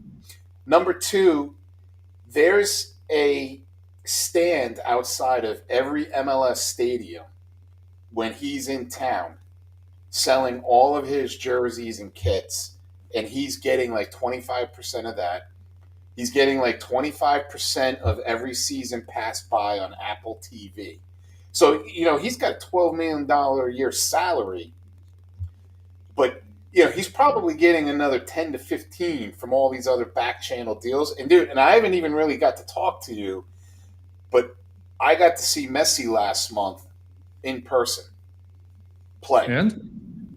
Number two, there's a stand outside of every MLS stadium when he's in town selling all of his jerseys and kits, and he's getting like 25% of that. He's getting like 25% of every season passed by on Apple TV. So, he's got a $12 million a year salary, but, he's probably getting another 10 to 15 from all these other back channel deals. And dude, I haven't even really got to talk to you, but I got to see Messi last month in person play. And?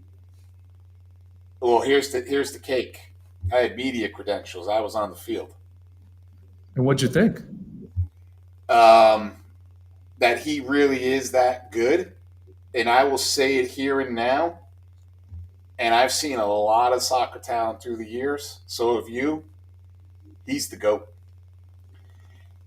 Well, here's the cake. I had media credentials. I was on the field. And what'd you think? That he really is that good. And I will say it here and now. And I've seen a lot of soccer talent through the years. So have you. He's the GOAT.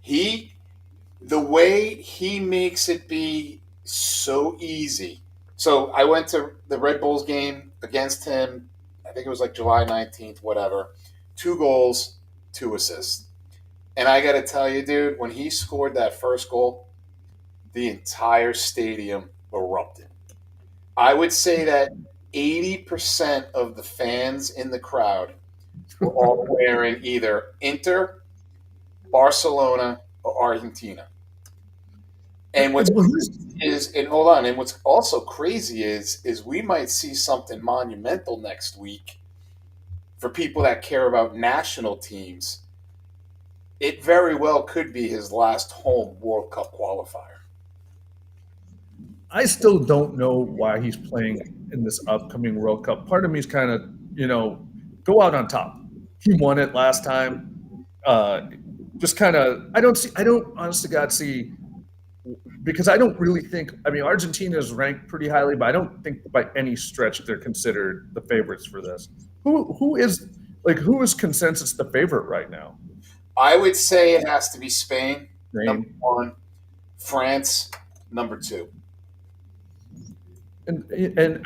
The way he makes it be so easy, So I went to the Red Bulls game against him. I think it was like July 19th, whatever. 2 goals, 2 assists. And I got to tell you, dude, when he scored that first goal, the entire stadium erupted. I would say that 80% of the fans in the crowd were all wearing either Inter, Barcelona, or Argentina. And what's and hold on, and what's also crazy is we might see something monumental next week for people that care about national teams. It very well could be his last home World Cup qualifier. I still don't know why he's playing in this upcoming World Cup. Part of me is kind of, go out on top. He won it last time. Just kind of, I don't honest to God see, because I don't really think, Argentina is ranked pretty highly, but I don't think by any stretch they're considered the favorites for this. Who is consensus the favorite right now? I would say it has to be Spain, number 1, France, number 2. And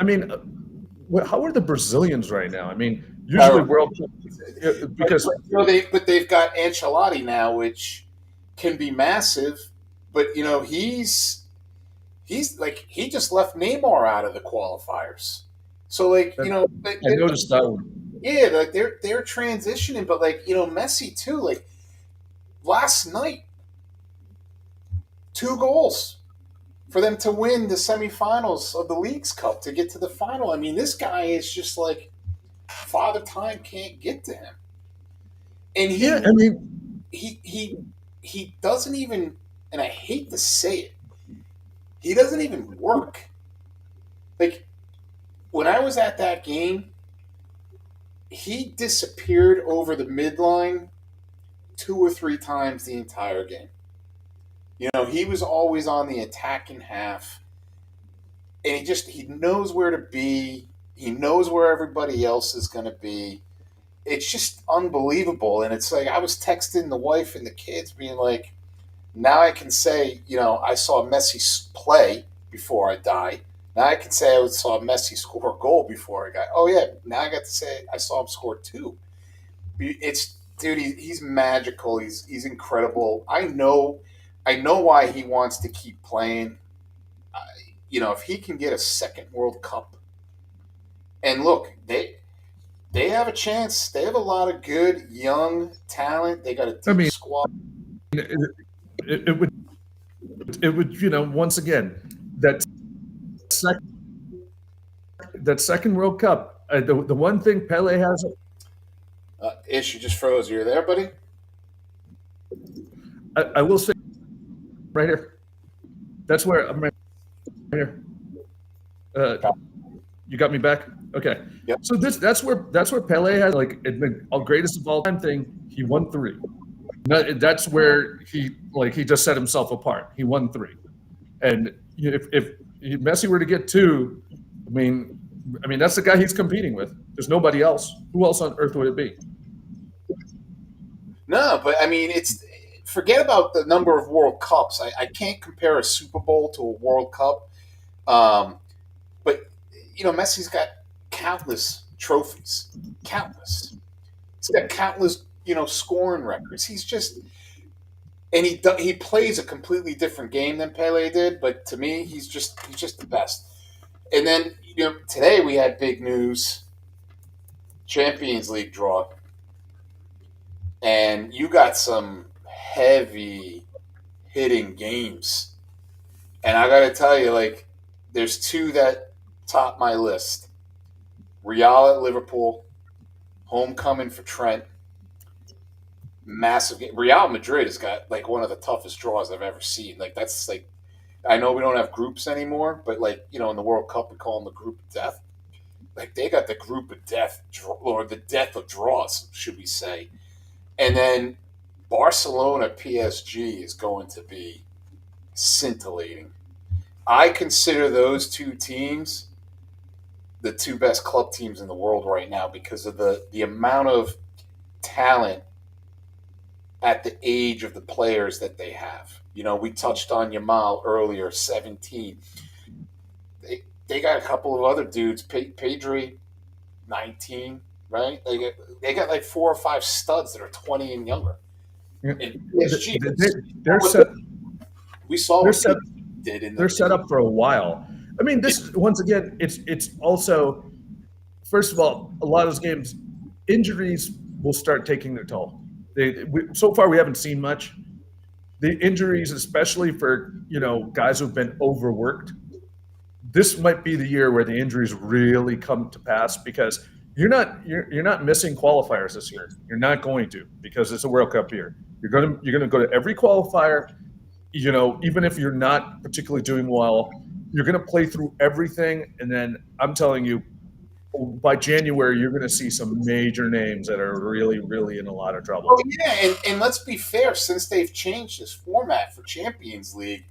how are the Brazilians right now? Usually World Cup, because but they've got Ancelotti now, which can be massive. But he's like, he just left Neymar out of the qualifiers. So I noticed that one. Yeah, like they're transitioning, but Messi too. Like last night, 2 goals for them to win the semifinals of the Leagues Cup to get to the final. This guy is just like, Father Time can't get to him. And he doesn't even, and I hate to say it, he doesn't even work. Like, when I was at that game, he disappeared over the midline 2 or 3 times the entire game. He was always on the attacking half, and he knows where to be. He knows where everybody else is going to be. It's just unbelievable. And it's like, I was texting the wife and the kids being like, now I can say, I saw Messi play before I die. Now I can say I saw Messi score a goal before I got. Oh yeah, now I got to say I saw him score 2. Dude, he's magical. He's incredible. I know why he wants to keep playing. If he can get a second World Cup, and look, they have a chance. They have a lot of good young talent. They got a deep squad. It would, once again, that second World Cup, the one thing Pele has. Ish, you just froze. You're there, buddy? I will say, right here. That's where I'm right here. You got me back? Okay. Yep. So that's where Pele has, like, the greatest of all time thing. He won 3. That's where he just set himself apart. He won 3, and if Messi were to get 2, that's the guy he's competing with. There's nobody else. Who else on earth would it be? No, but it's, forget about the number of World Cups. I can't compare a Super Bowl to a World Cup. But Messi's got countless trophies, countless. He's got countless, scoring records. He's just, and he plays a completely different game than Pele did. But to me, he's just the best. And then today we had big news: Champions League draw, and you got some heavy hitting games. And I got to tell you, there's 2 that top my list. Real at Liverpool, homecoming for Trent. Massive game. Real Madrid has got one of the toughest draws I've ever seen. That's I know we don't have groups anymore, but in the World Cup we call them the group of death. They got the group of death, or the death of draws, should we say. And then Barcelona PSG is going to be scintillating. I consider those 2 teams the 2 best club teams in the world right now because of the amount of talent at the age of the players that they have. We touched on Yamal earlier, 17. they got a couple of other dudes. Pedri, 19, right? They got like 4 or 5 studs that are 20 and younger. Yeah. And PSG, They're set. we saw They're what set. they did in They're the set up for a while. I mean, this once again, it's also, first of all, a lot of those games, injuries will start taking their toll. So far, we haven't seen much. The injuries, especially for guys who've been overworked, this might be the year where the injuries really come to pass, because you're not missing qualifiers this year. You're not going to, because it's a World Cup year. You're gonna go to every qualifier. Even if you're not particularly doing well, you're going to play through everything. And then I'm telling you, by January, you're going to see some major names that are really, really in a lot of trouble. Oh, yeah, and let's be fair. Since they've changed this format for Champions League,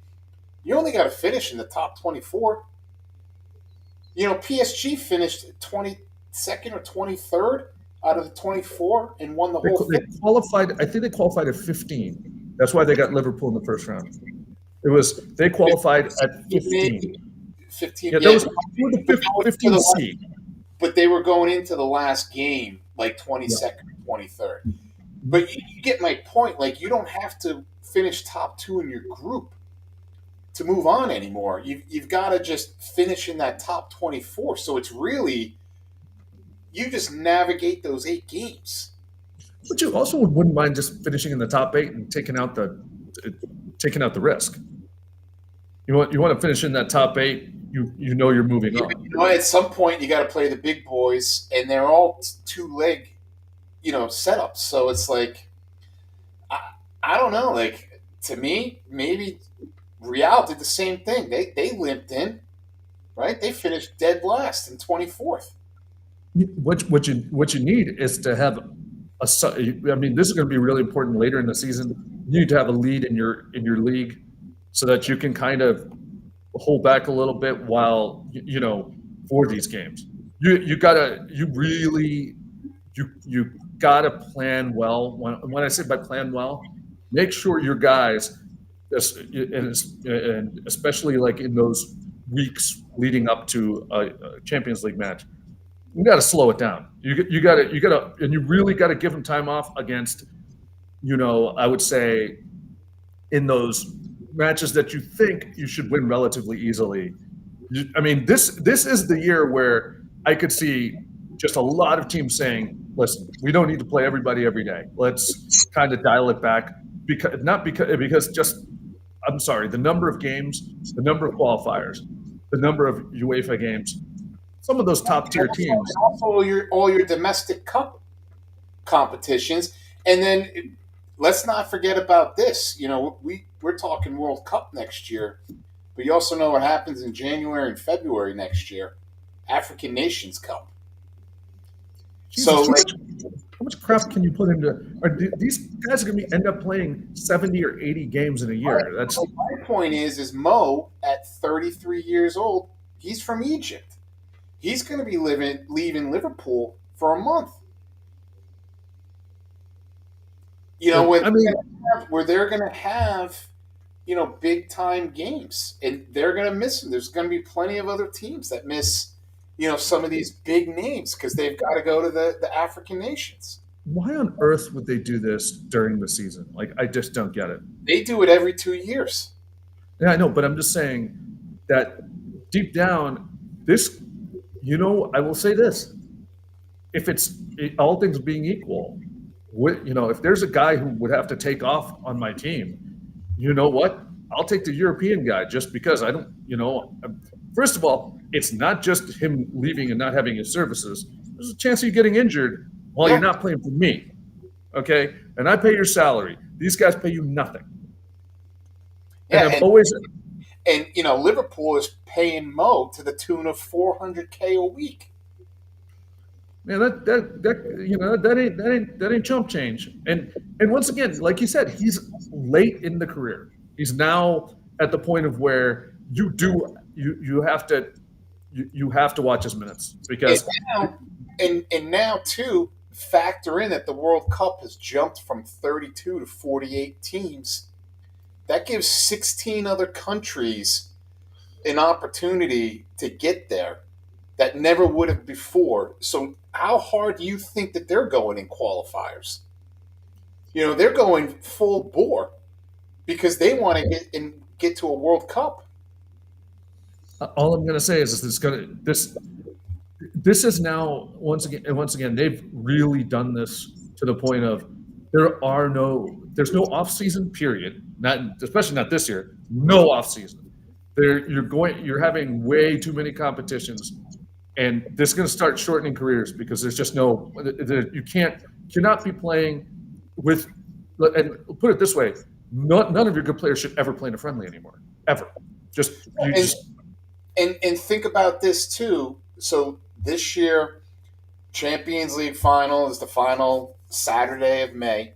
you only got to finish in the top 24. PSG finished 22nd or 23rd out of the 24 and won the whole thing. They qualified. I think they qualified at 15. That's why they got Liverpool in the first round. They qualified at 15. 15. Yeah, that was the 15 seed. But they were going into the last game like 22nd or 23rd. But you get my point. Like, you don't have to finish top 2 in your group to move on anymore. You've got to just finish in that top 24. So it's really, you just navigate those 8 games. But you also wouldn't mind just finishing in the top 8 and taking out the risk. You want to finish in that top 8. You're moving on. At some point, you got to play the big boys, and they're all 2-leg, setups. So it's like, I don't know. Like, to me, maybe Real did the same thing. They limped in, right? They finished dead last in 24th. What you need is to have this is going to be really important later in the season. You need to have a lead in your league, so that you can kind of hold back a little bit while for these games. You gotta plan well. When I say by plan well, make sure your guys, and especially like in those weeks leading up to a Champions League match, you got to slow it down. You got to, and you really got to give them time off against, I would say, in those matches that you think you should win relatively easily. I mean, this is the year where I could see just a lot of teams saying, "Listen, we don't need to play everybody every day. Let's kind of dial it back." Because I'm sorry, the number of games, the number of qualifiers, the number of UEFA games. Some of those top tier teams. Also, all your domestic cup competitions, and then let's not forget about this. We're talking World Cup next year, but you also know what happens in January and February next year, African Nations Cup. Jesus, so, how much crap can you put into? These guys are going to end up playing 70 or 80 games in a year? Right. My point is Mo, at 33 years old, he's from Egypt. He's going to be leaving Liverpool for a month. Where they're going to have, big time games, and they're going to miss them. There's going to be plenty of other teams that miss, some of these big names because they've got to go to the African nations. Why on earth would they do this during the season? Like, I just don't get it. They do it every 2 years. Yeah, I know, but I'm just saying that deep down, this. I will say this: if it's all things being equal, if there's a guy who would have to take off on my team, you know what? I'll take the European guy just because I don't. First of all, it's not just him leaving and not having his services. There's a chance of you getting injured while you're not playing for me. Okay, and I pay your salary. These guys pay you nothing. Yeah, and I'm always. And Liverpool is paying Mo to the tune of $400K a week. Man, that ain't chump change. And once again, like you said, he's late in the career. He's now at the point of where you have to watch his minutes because and now too, factor in that the World Cup has jumped from 32 to 48 teams. That gives 16 other countries an opportunity to get there that never would have before. So how hard do you think that they're going in qualifiers? They're going full bore because they want to get to a World Cup. All I'm going to say is this is now once again they've really done this to the point of there's no off season period, especially not this year. No off season. You're having way too many competitions, and this is going to start shortening careers because there's just cannot be playing with. And put it this way, none of your good players should ever play in a friendly anymore, ever. And think about this too. So this year, Champions League final is the final Saturday of May,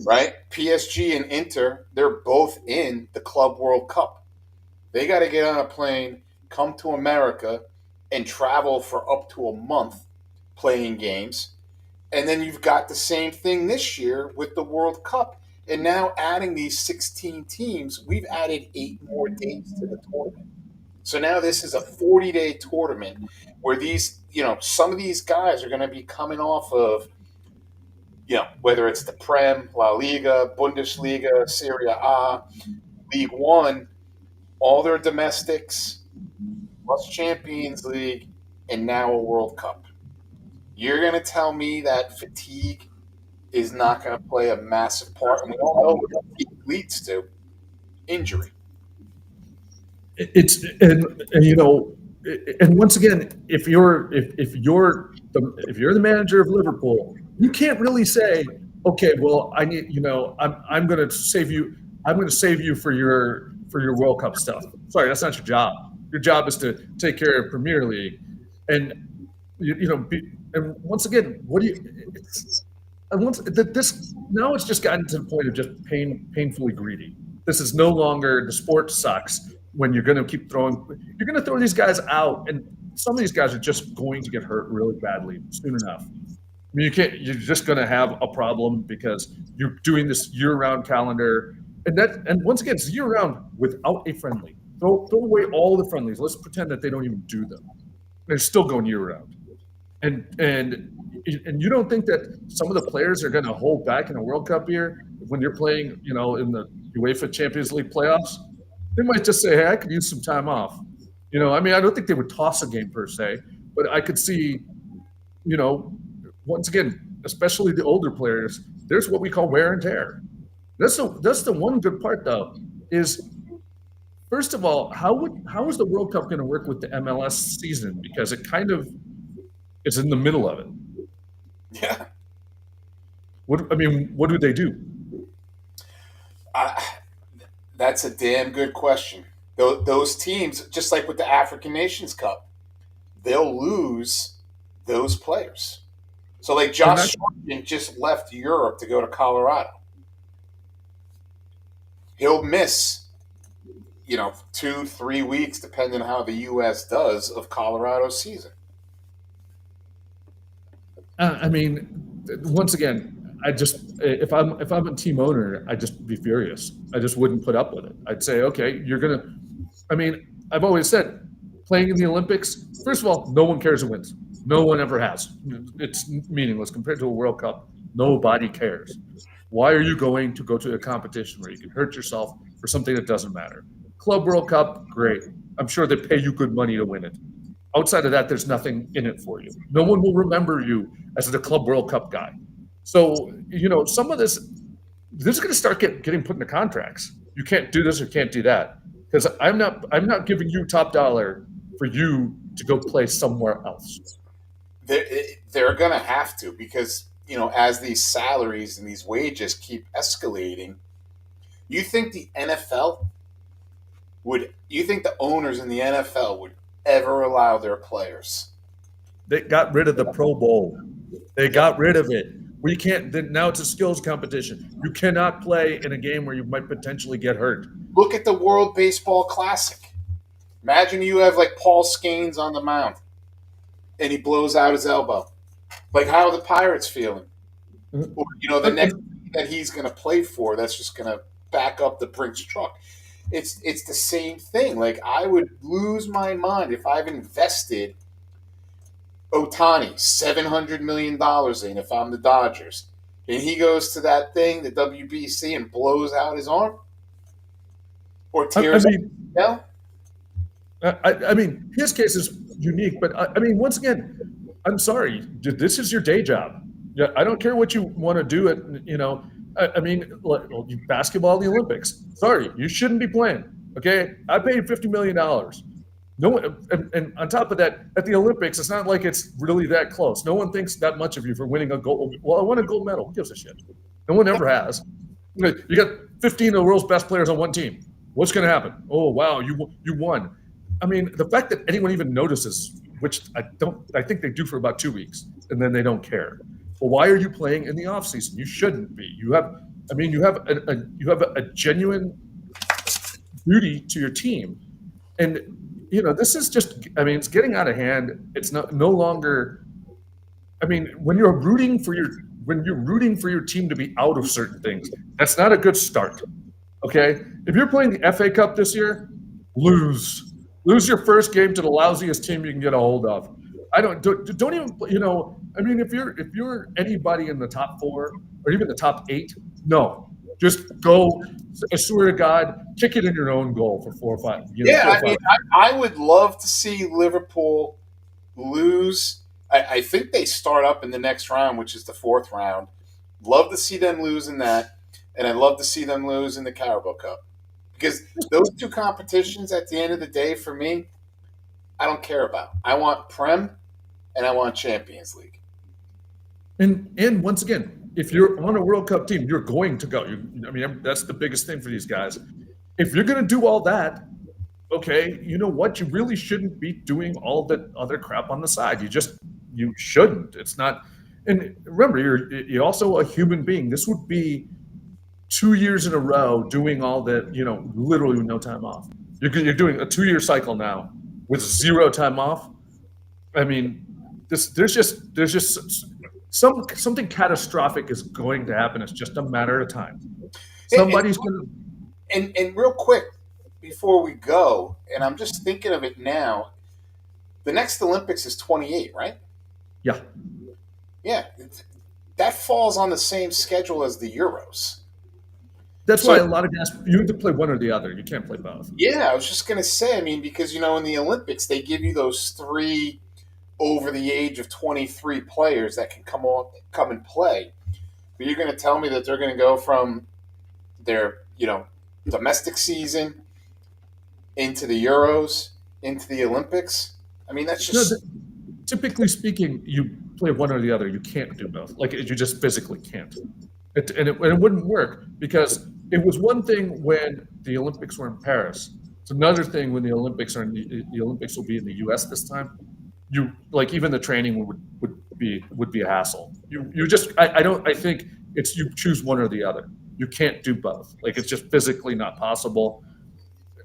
right? PSG and Inter, they're both in the Club World Cup. They got to get on a plane, come to America, and travel for up to a month playing games. And then you've got the same thing this year with the World Cup. And now adding these 16 teams, we've added 8 more days to the tournament. So now this is a 40-day tournament where some of these guys are going to be coming off of, whether it's the Prem, La Liga, Bundesliga, Serie A, League One, all their domestics, plus Champions League, and now a World Cup. You're going to tell me that fatigue is not going to play a massive part? And we all know what fatigue leads to: injury. And once again, if you're the manager of Liverpool, you can't really say, okay, well, I'm going to save you. I'm going to save you for your World Cup stuff. Sorry, that's not your job. Your job is to take care of Premier League, and and once again, what do you? Now it's just gotten to the point of just painfully greedy. This is no longer the sport sucks. When you're going to throw these guys out, and some of these guys are just going to get hurt really badly soon enough. I mean, you're just going to have a problem because you're doing this year-round calendar, and once again, it's year-round without a friendly. Throw away all the friendlies. Let's pretend that they don't even do them. They're still going year-round, and you don't think that some of the players are going to hold back in a World Cup year when you're playing, in the UEFA Champions League playoffs? They might just say, hey, I could use some time off. I don't think they would toss a game per se, but I could see, once again, especially the older players, there's what we call wear and tear. That's the one good part, though, is, first of all, how is the World Cup going to work with the MLS season? Because it kind of is in the middle of it. Yeah. What do they do? That's a damn good question. Those teams, just like with the African Nations Cup, they'll lose those players. So, like Josh Sargent just left Europe to go to Colorado. He'll miss, 2-3 weeks, depending on how the U.S. does, of Colorado's season. Once again, if I'm a team owner, I'd just be furious. I just wouldn't put up with it. I'd say, okay, I've always said, playing in the Olympics, first of all, no one cares who wins. No one ever has. It's meaningless compared to a World Cup. Nobody cares. Why are you going to go to a competition where you can hurt yourself for something that doesn't matter? Club World Cup, great. I'm sure they pay you good money to win it. Outside of that, there's nothing in it for you. No one will remember you as the Club World Cup guy. So, some of this is going to start getting put into contracts. You can't do this or can't do that, because I'm not giving you top dollar for you to go play somewhere else. They're going to have to, because, as these salaries and these wages keep escalating, you think the owners in the NFL would ever allow their players? They got rid of the Pro Bowl. They got rid of it. We can't. Now it's a skills competition. You cannot play in a game where you might potentially get hurt. Look at the World Baseball Classic. Imagine you have like Paul Skeens on the mound, and he blows out his elbow. Like, how are the Pirates feeling? Or, the next team that he's going to play for, that's just going to back up the Brinks truck. it's the same thing. Like, I would lose my mind if I've invested Otani $700 million in, if I'm the Dodgers, and he goes to that thing, the WBC, and blows out his arm or I tears mean, up. I mean, his case is unique, but I mean, once again, I'm sorry, this is your day job. Yeah, I don't care what you want to do. I mean, basketball, the Olympics. Sorry, you shouldn't be playing. Okay, I paid $50 million. No one, and on top of that, at the Olympics, it's not like it's really that close. No one thinks that much of you for winning a gold. Well, I won a gold medal. Who gives a shit? No one ever has. You got 15 of the world's best players on one team. What's going to happen? Oh, wow, you won. I mean, the fact that anyone even notices, which I think they do for about 2 weeks, and then they don't care. Well, why are you playing in the off season? You shouldn't be. You have a genuine duty to your team, and this is just. I mean, it's getting out of hand. It's no longer. I mean, when you're rooting for your team to be out of certain things, that's not a good start. Okay, if you're playing the FA Cup this year, lose your first game to the lousiest team you can get a hold of. Don't even. I mean, if you're anybody in the top 4 or even the top 8, no, just go. I swear to God, kick it in your own goal for 4 or 5. I mean, I would love to see Liverpool lose. I think they start up in the next round, which is the 4th round. Love to see them lose in that, and I'd love to see them lose in the Carabao Cup, because those 2 competitions, at the end of the day, for me, I don't care about. I want Prem, and I want Champions League. And once again, if you're on a World Cup team, you're going to go. I mean, that's the biggest thing for these guys. If you're going to do all that, okay, you know what? You really shouldn't be doing all the other crap on the side. You shouldn't. It's not. And remember, you're also a human being. This would be 2 years in a row doing all that, literally with no time off. You're doing a 2-year cycle now with 0 time off. I mean, there's just something catastrophic is going to happen. It's just a matter of time. Somebody's going to. And real quick before we go, and I'm just thinking of it now. The next Olympics is 28, right? Yeah. Yeah, that falls on the same schedule as the Euros. That's why a lot of guys, you have to play one or the other. You can't play both. Yeah, I was just going to say, I mean, because, in the Olympics, they give you those 3 over the age of 23 players that can come and play. But you're going to tell me that they're going to go from their, domestic season into the Euros, into the Olympics? I mean, that's just... Typically speaking, you play one or the other. You can't do both. Like, you just physically can't. It wouldn't work, because it was one thing when the Olympics were in Paris. It's another thing when the Olympics are the Olympics will be in the U.S. this time. Even the training would be a hassle. I think it's you choose one or the other. You can't do both. Like, it's just physically not possible.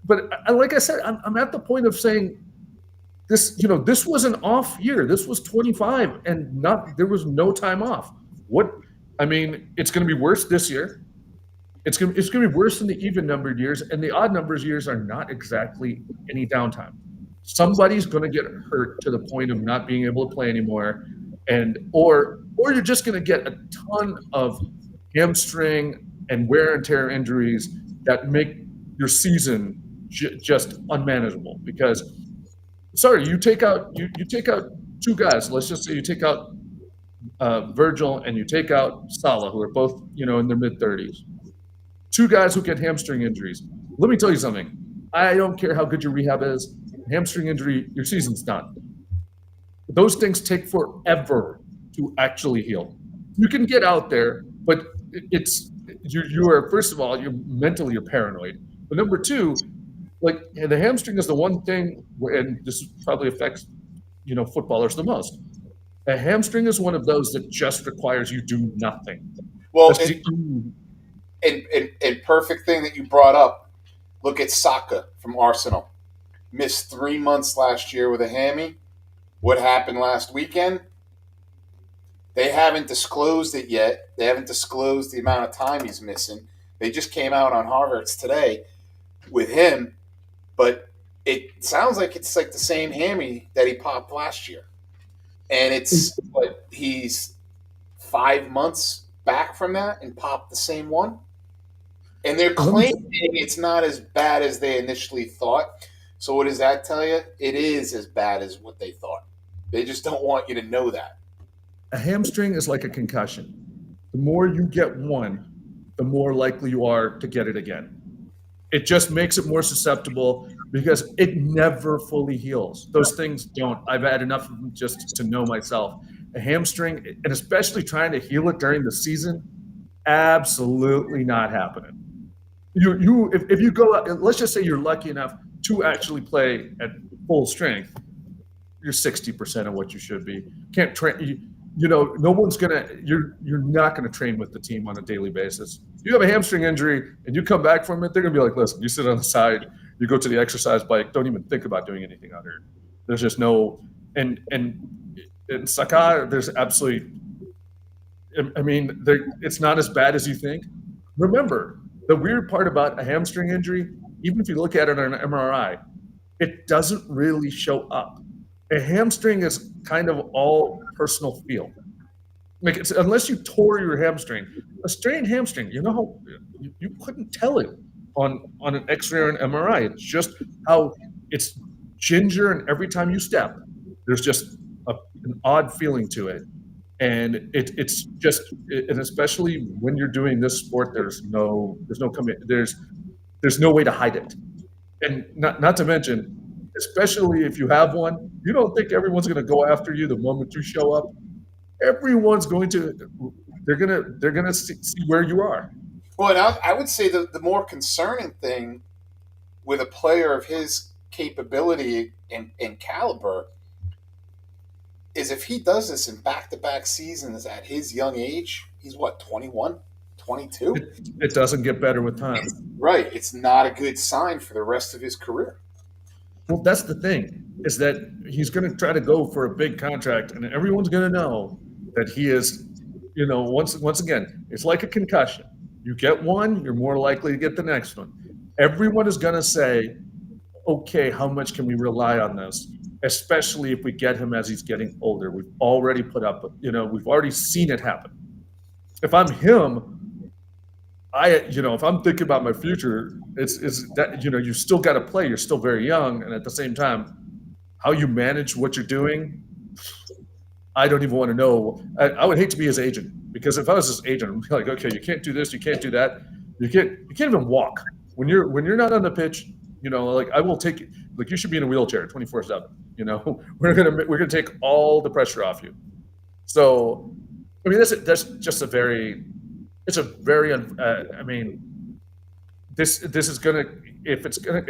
But like I said, I'm at the point of saying this. This was an off year. This was 25, and there was no time off. I mean, it's going to be worse this year. It's going to be worse than the even-numbered years, and the odd-numbers years are not exactly any downtime. Somebody's going to get hurt to the point of not being able to play anymore, or you're just going to get a ton of hamstring and wear and tear injuries that make your season just unmanageable. Because, sorry, you take out 2 guys. Let's just say you take out Virgil and you take out Salah, who are both in their mid-30s. 2 guys who get hamstring injuries. Let me tell you something. I don't care how good your rehab is. Hamstring injury, your season's done. Those things take forever to actually heal. You can get out there, but you are, first of all, you're paranoid. But number 2, the hamstring is the one thing, and this probably affects footballers the most. A hamstring is one of those that just requires you do nothing. Well, and perfect thing that you brought up. Look at Saka from Arsenal. Missed 3 months last year with a hammy. What happened last weekend? They haven't disclosed it yet. They haven't disclosed the amount of time he's missing. They just came out on Harvard's today. with him, but it sounds like it's like the same hammy that he popped last year. And it's what he's 5 months back from that and popped the same one. And they're claiming it's not as bad as they initially thought. So what does that tell you? It is as bad as what they thought. They just don't want you to know that. A hamstring is like a concussion. The more you get one, the more likely you are to get it again. It just makes it more susceptible because it never fully heals. Those things don't. I've had enough of them just to know myself. A hamstring, and especially trying to heal it during the season, absolutely not happening. If you go out, let's just say you're lucky enough to actually play at full strength, you're 60% of what you should be. Can't train. No one's gonna. You're not gonna train with the team on a daily basis. You have a hamstring injury and you come back from it, they're gonna be like, listen, you sit on the side, you go to the exercise bike, don't even think about doing anything out here. There's just no. And in Saka, there's absolutely. I mean, it's not as bad as you think. Remember, the weird part about a hamstring injury, even if you look at it on an MRI, it doesn't really show up. A hamstring is kind of all personal feel. Like unless you tore your hamstring, a strained hamstring, you couldn't tell it on an X-ray or an MRI. It's just how it's ginger, and every time you step, there's just an odd feeling to it. And it's just, and especially when you're doing this sport, there's no way to hide it. And not to mention, especially if you have one, you don't think everyone's going to go after you the moment you show up. Everyone's they're going to see where you are. Well, and I would say the more concerning thing with a player of his capability and caliber is if he does this in back-to-back seasons at his young age. He's what, 21, 22? It doesn't get better with time. Right. It's not a good sign for the rest of his career. Well, that's the thing, is that he's going to try to go for a big contract, and everyone's going to know that he is, once again, it's like a concussion. You get one, you're more likely to get the next one. Everyone is going to say, okay, how much can we rely on this? Especially if we get him as he's getting older. We've already we've already seen it happen. If I'm him, if I'm thinking about my future, it's that, you still got to play. You're still very young. And at the same time, how you manage what you're doing, I don't even want to know. I would hate to be his agent, because if I was his agent, I'd be like, okay, you can't do this, you can't do that. You can't even walk. When you're not on the pitch, I will take you, you should be in a wheelchair 24/7. We're gonna take all the pressure off you. So, I mean, that's just it's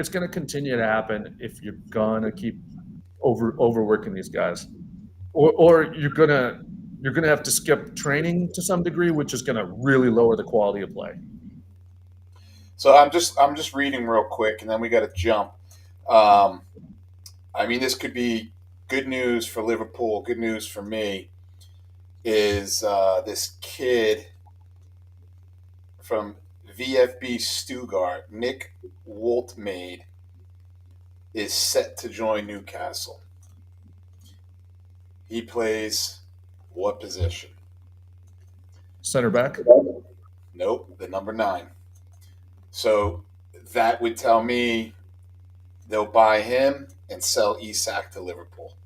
gonna continue to happen if you're gonna keep overworking these guys, or you're gonna have to skip training to some degree, which is gonna really lower the quality of play. So I'm just reading real quick, and then we got to jump. I mean, this could be good news for Liverpool. Good news for me is this kid from VfB Stuttgart, Nick Woltmade, is set to join Newcastle. He plays what position? Center back? Nope, the number 9. So that would tell me they'll buy him and sell Isak to Liverpool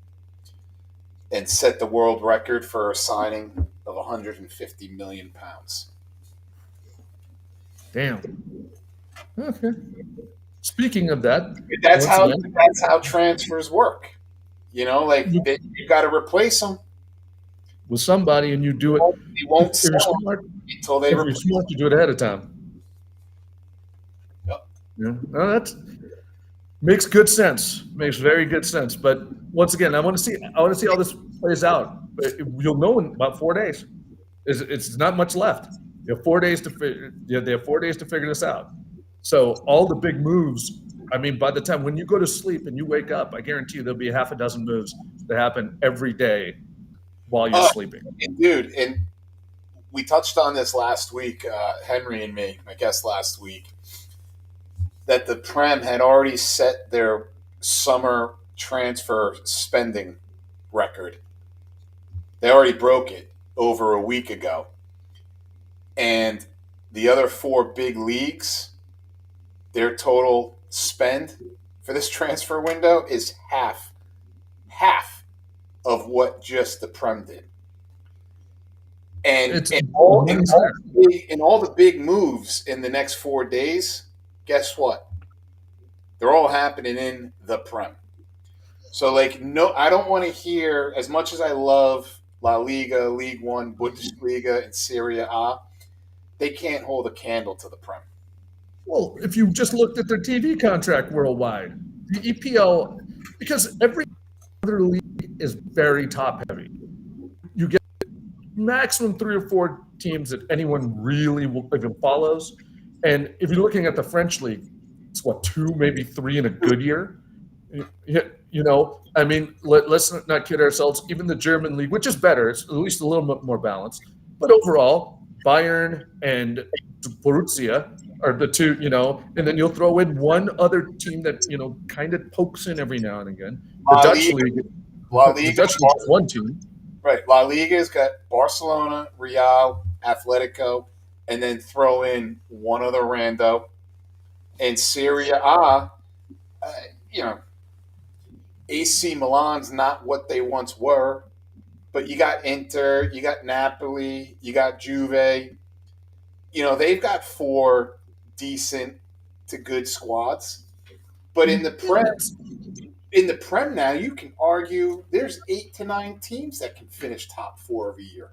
and set the world record for a signing of £150 million. Damn. Okay. Speaking of that, that's how transfers work. You got to replace them with somebody, and you do it. They won't sell until they replace. You're smart to do it ahead of time. Yep. Yeah. No, that makes good sense. Makes very good sense. But once again, I want to see how this plays out. You'll know in about 4 days. It's not much left. They have 4 days to figure this out. So all the big moves. I mean, by the time when you go to sleep and you wake up, I guarantee you there'll be half a dozen moves that happen every day while you're sleeping. Dude, and we touched on this last week, Henry and me, my guest last week, that that the Prem had already set their summer transfer spending record. They already broke it over a week ago. And the other 4 big leagues, their total spend for this transfer window is half of what just the Prem did. And all the big moves in the next 4 days, guess what? They're all happening in the Prem. So, like, no, I don't want to hear, as much as I love La Liga, League One, Bundesliga, and Serie A, they can't hold a candle to the Prem. Well, if you just looked at their TV contract worldwide, the EPL, because every other league is very top-heavy. You get maximum 3 or 4 teams that anyone really even follows. And if you're looking at the French league, it's 2, maybe 3 in a good year. You know, I mean, let's not kid ourselves. Even the German league, which is better, it's at least a little bit more balanced. But overall, Bayern and Borussia are the 2, you know, and then you'll throw in one other team that, you know, kind of pokes in every now and again. The Dutch league is one team. Right. La Liga's got Barcelona, Real, Atletico, and then throw in one other rando. And Serie A, you know, AC Milan's not what they once were, but you got Inter, you got Napoli, you got Juve. You know, they've got 4 decent to good squads. But in the Prem now, you can argue there's 8 to 9 teams that can finish top 4 every year.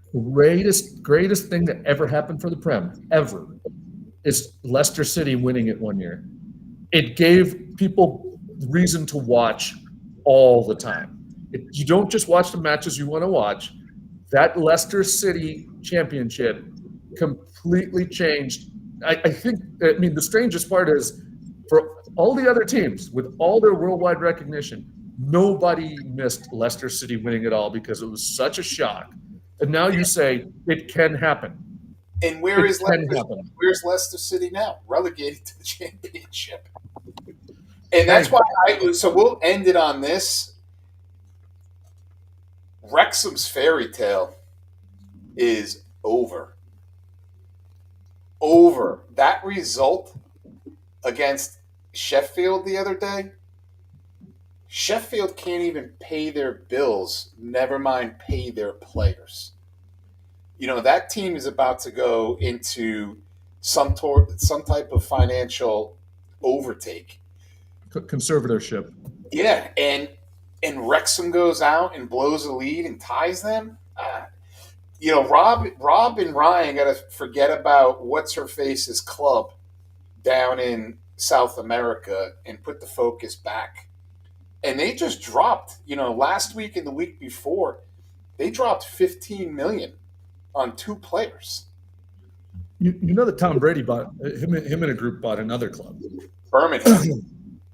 Greatest thing that ever happened for the Prem, ever, is Leicester City winning it one year. It gave people reason to watch all the time. You don't just watch the matches you want to watch. That Leicester City championship completely changed. I mean, the strangest part is for all the other teams with all their worldwide recognition, nobody missed Leicester City winning it all because it was such a shock. And now you say it can happen. And where's Leicester City now? Relegated to the championship. And that's why so we'll end it on this. Wrexham's fairy tale is over. That result against Sheffield the other day, Sheffield can't even pay their bills, never mind pay their players. You know, that team is about to go into some type of financial overtake. Conservatorship. Yeah, and Wrexham goes out and blows a lead and ties them. You know, Rob and Ryan got to forget about what's-her-face's club down in South America and put the focus back. And they just dropped, you know, last week and the week before, they dropped $15 million on 2 players. You know that Tom Brady bought him and a group bought another club, Birmingham.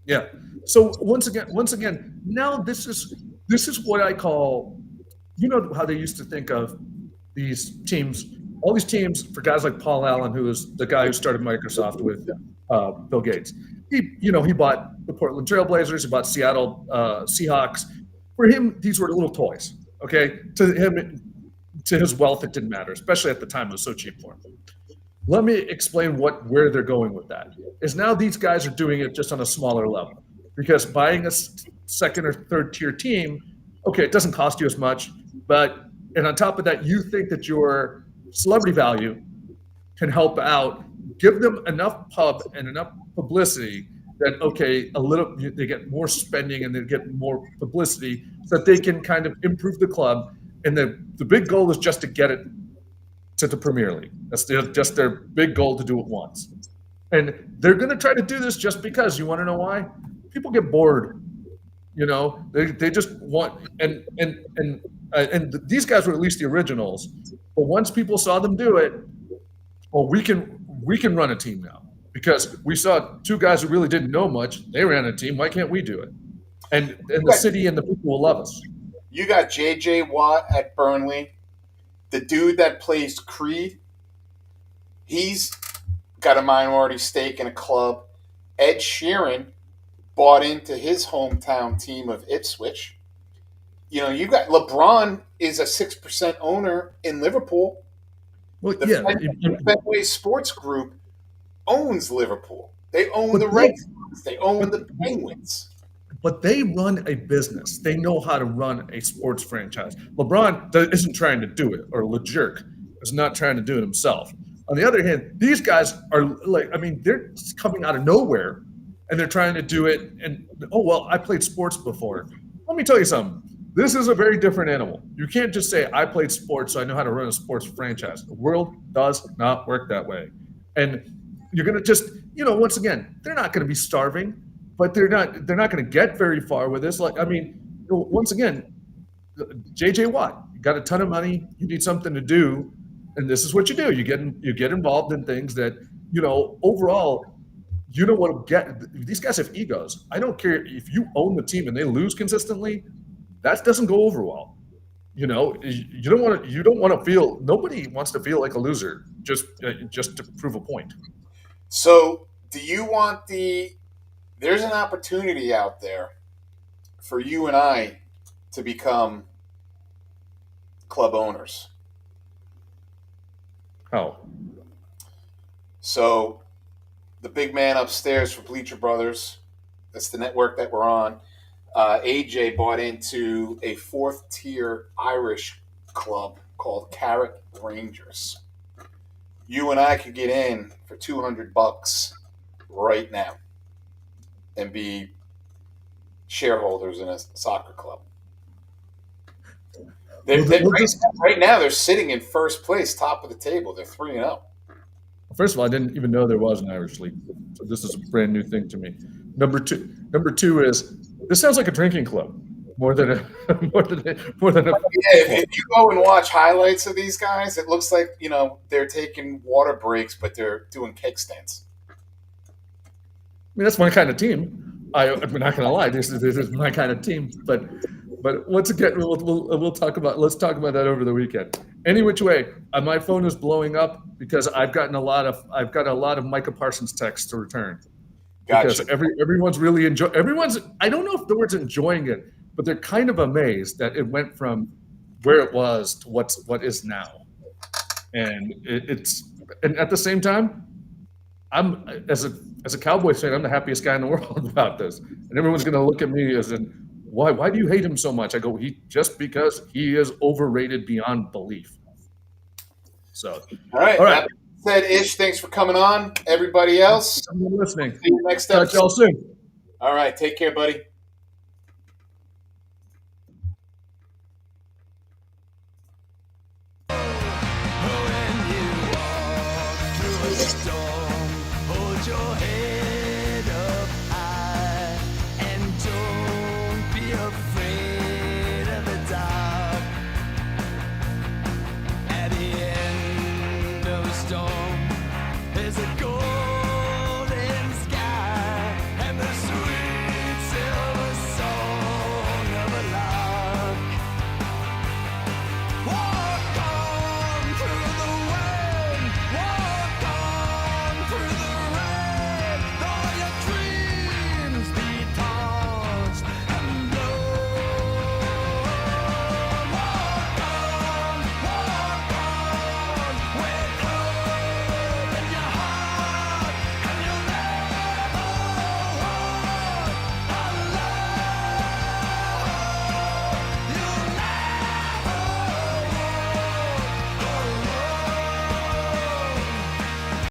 Yeah. So once again, now this is what I call, you know, how they used to think of these teams, all these teams for guys like Paul Allen, who was the guy who started Microsoft with Bill Gates. He bought the Portland Trailblazers, he bought Seattle Seahawks. For him, these were little toys. Okay, to him, to his wealth, it didn't matter, especially at the time it was so cheap for him. Let me explain where they're going with that. Is now these guys are doing it just on a smaller level, because buying a second or third tier team, okay, it doesn't cost you as much, and on top of that, you think that your celebrity value can help out, give them enough pub and enough publicity that, okay, they get more spending and they get more publicity so that they can kind of improve the club. And the big goal is just to get it to the Premier League. That's just their big goal, to do it once. And they're going to try to do this just because. You want to know why? People get bored. You know, they just want and these guys were at least the originals. But once people saw them do it, well, we can run a team now, because we saw 2 guys who really didn't know much. They ran a team. Why can't we do it? And the city and the people will love us. You got J.J. Watt at Burnley. The dude that plays Creed, he's got a minority stake in a club. Ed Sheeran bought into his hometown team of Ipswich. You've got LeBron is a 6% owner in Liverpool. Well, The yeah, Fenway Sports Group owns Liverpool. They own But the they- Red Sox. They own the Penguins. but they run a business. They know how to run a sports franchise. LeBron isn't trying to do it, or LeJerk is not trying to do it himself. On the other hand, these guys are they're coming out of nowhere and they're trying to do it. And I played sports before. Let me tell you something. This is a very different animal. You can't just say, I played sports, so I know how to run a sports franchise. The world does not work that way. And you're going to just, once again, they're not going to be starving, but they're not going to get very far with this. Once again, JJ Watt, you got a ton of money, you need something to do, and this is what you do. You get involved in things that, overall, you don't want to get. These guys have egos. I don't care if you own the team and they lose consistently. That doesn't go over well. You don't want to feel. Nobody wants to feel like a loser just to prove a point. So, do you want there's an opportunity out there for you and I to become club owners. How? So, the big man upstairs for Bleacher Brothers, that's the network that we're on, AJ bought into a fourth-tier Irish club called Carrick Rangers. You and I could get in for $200 right now and be shareholders in a soccer club. Right now, they're sitting in first place, top of the table. They're 3-0. First of all, I didn't even know there was an Irish league, so this is a brand new thing to me. Number two is this sounds like a drinking club more than a. If you go and watch highlights of these guys, it looks like they're taking water breaks, but they're doing kickstands. I mean, that's my kind of team. I'm not going to lie. This is my kind of team. But once again, we'll talk about. Let's talk about that over the weekend. Any which way, my phone is blowing up because I've got a lot of Micah Parsons texts to return. Gotcha. Because everyone's really enjoying. I don't know if the word's enjoying it, but they're kind of amazed that it went from where it was to what is now, and and at the same time, I'm as a Cowboys fan, I'm the happiest guy in the world about this, and everyone's going to look at me as in why do you hate him so much? I go just because he is overrated beyond belief. So all right. That said, Ish, thanks for coming on. Everybody else, I'm listening. see you next Talk episode. to y'all soon. All right, take care, buddy.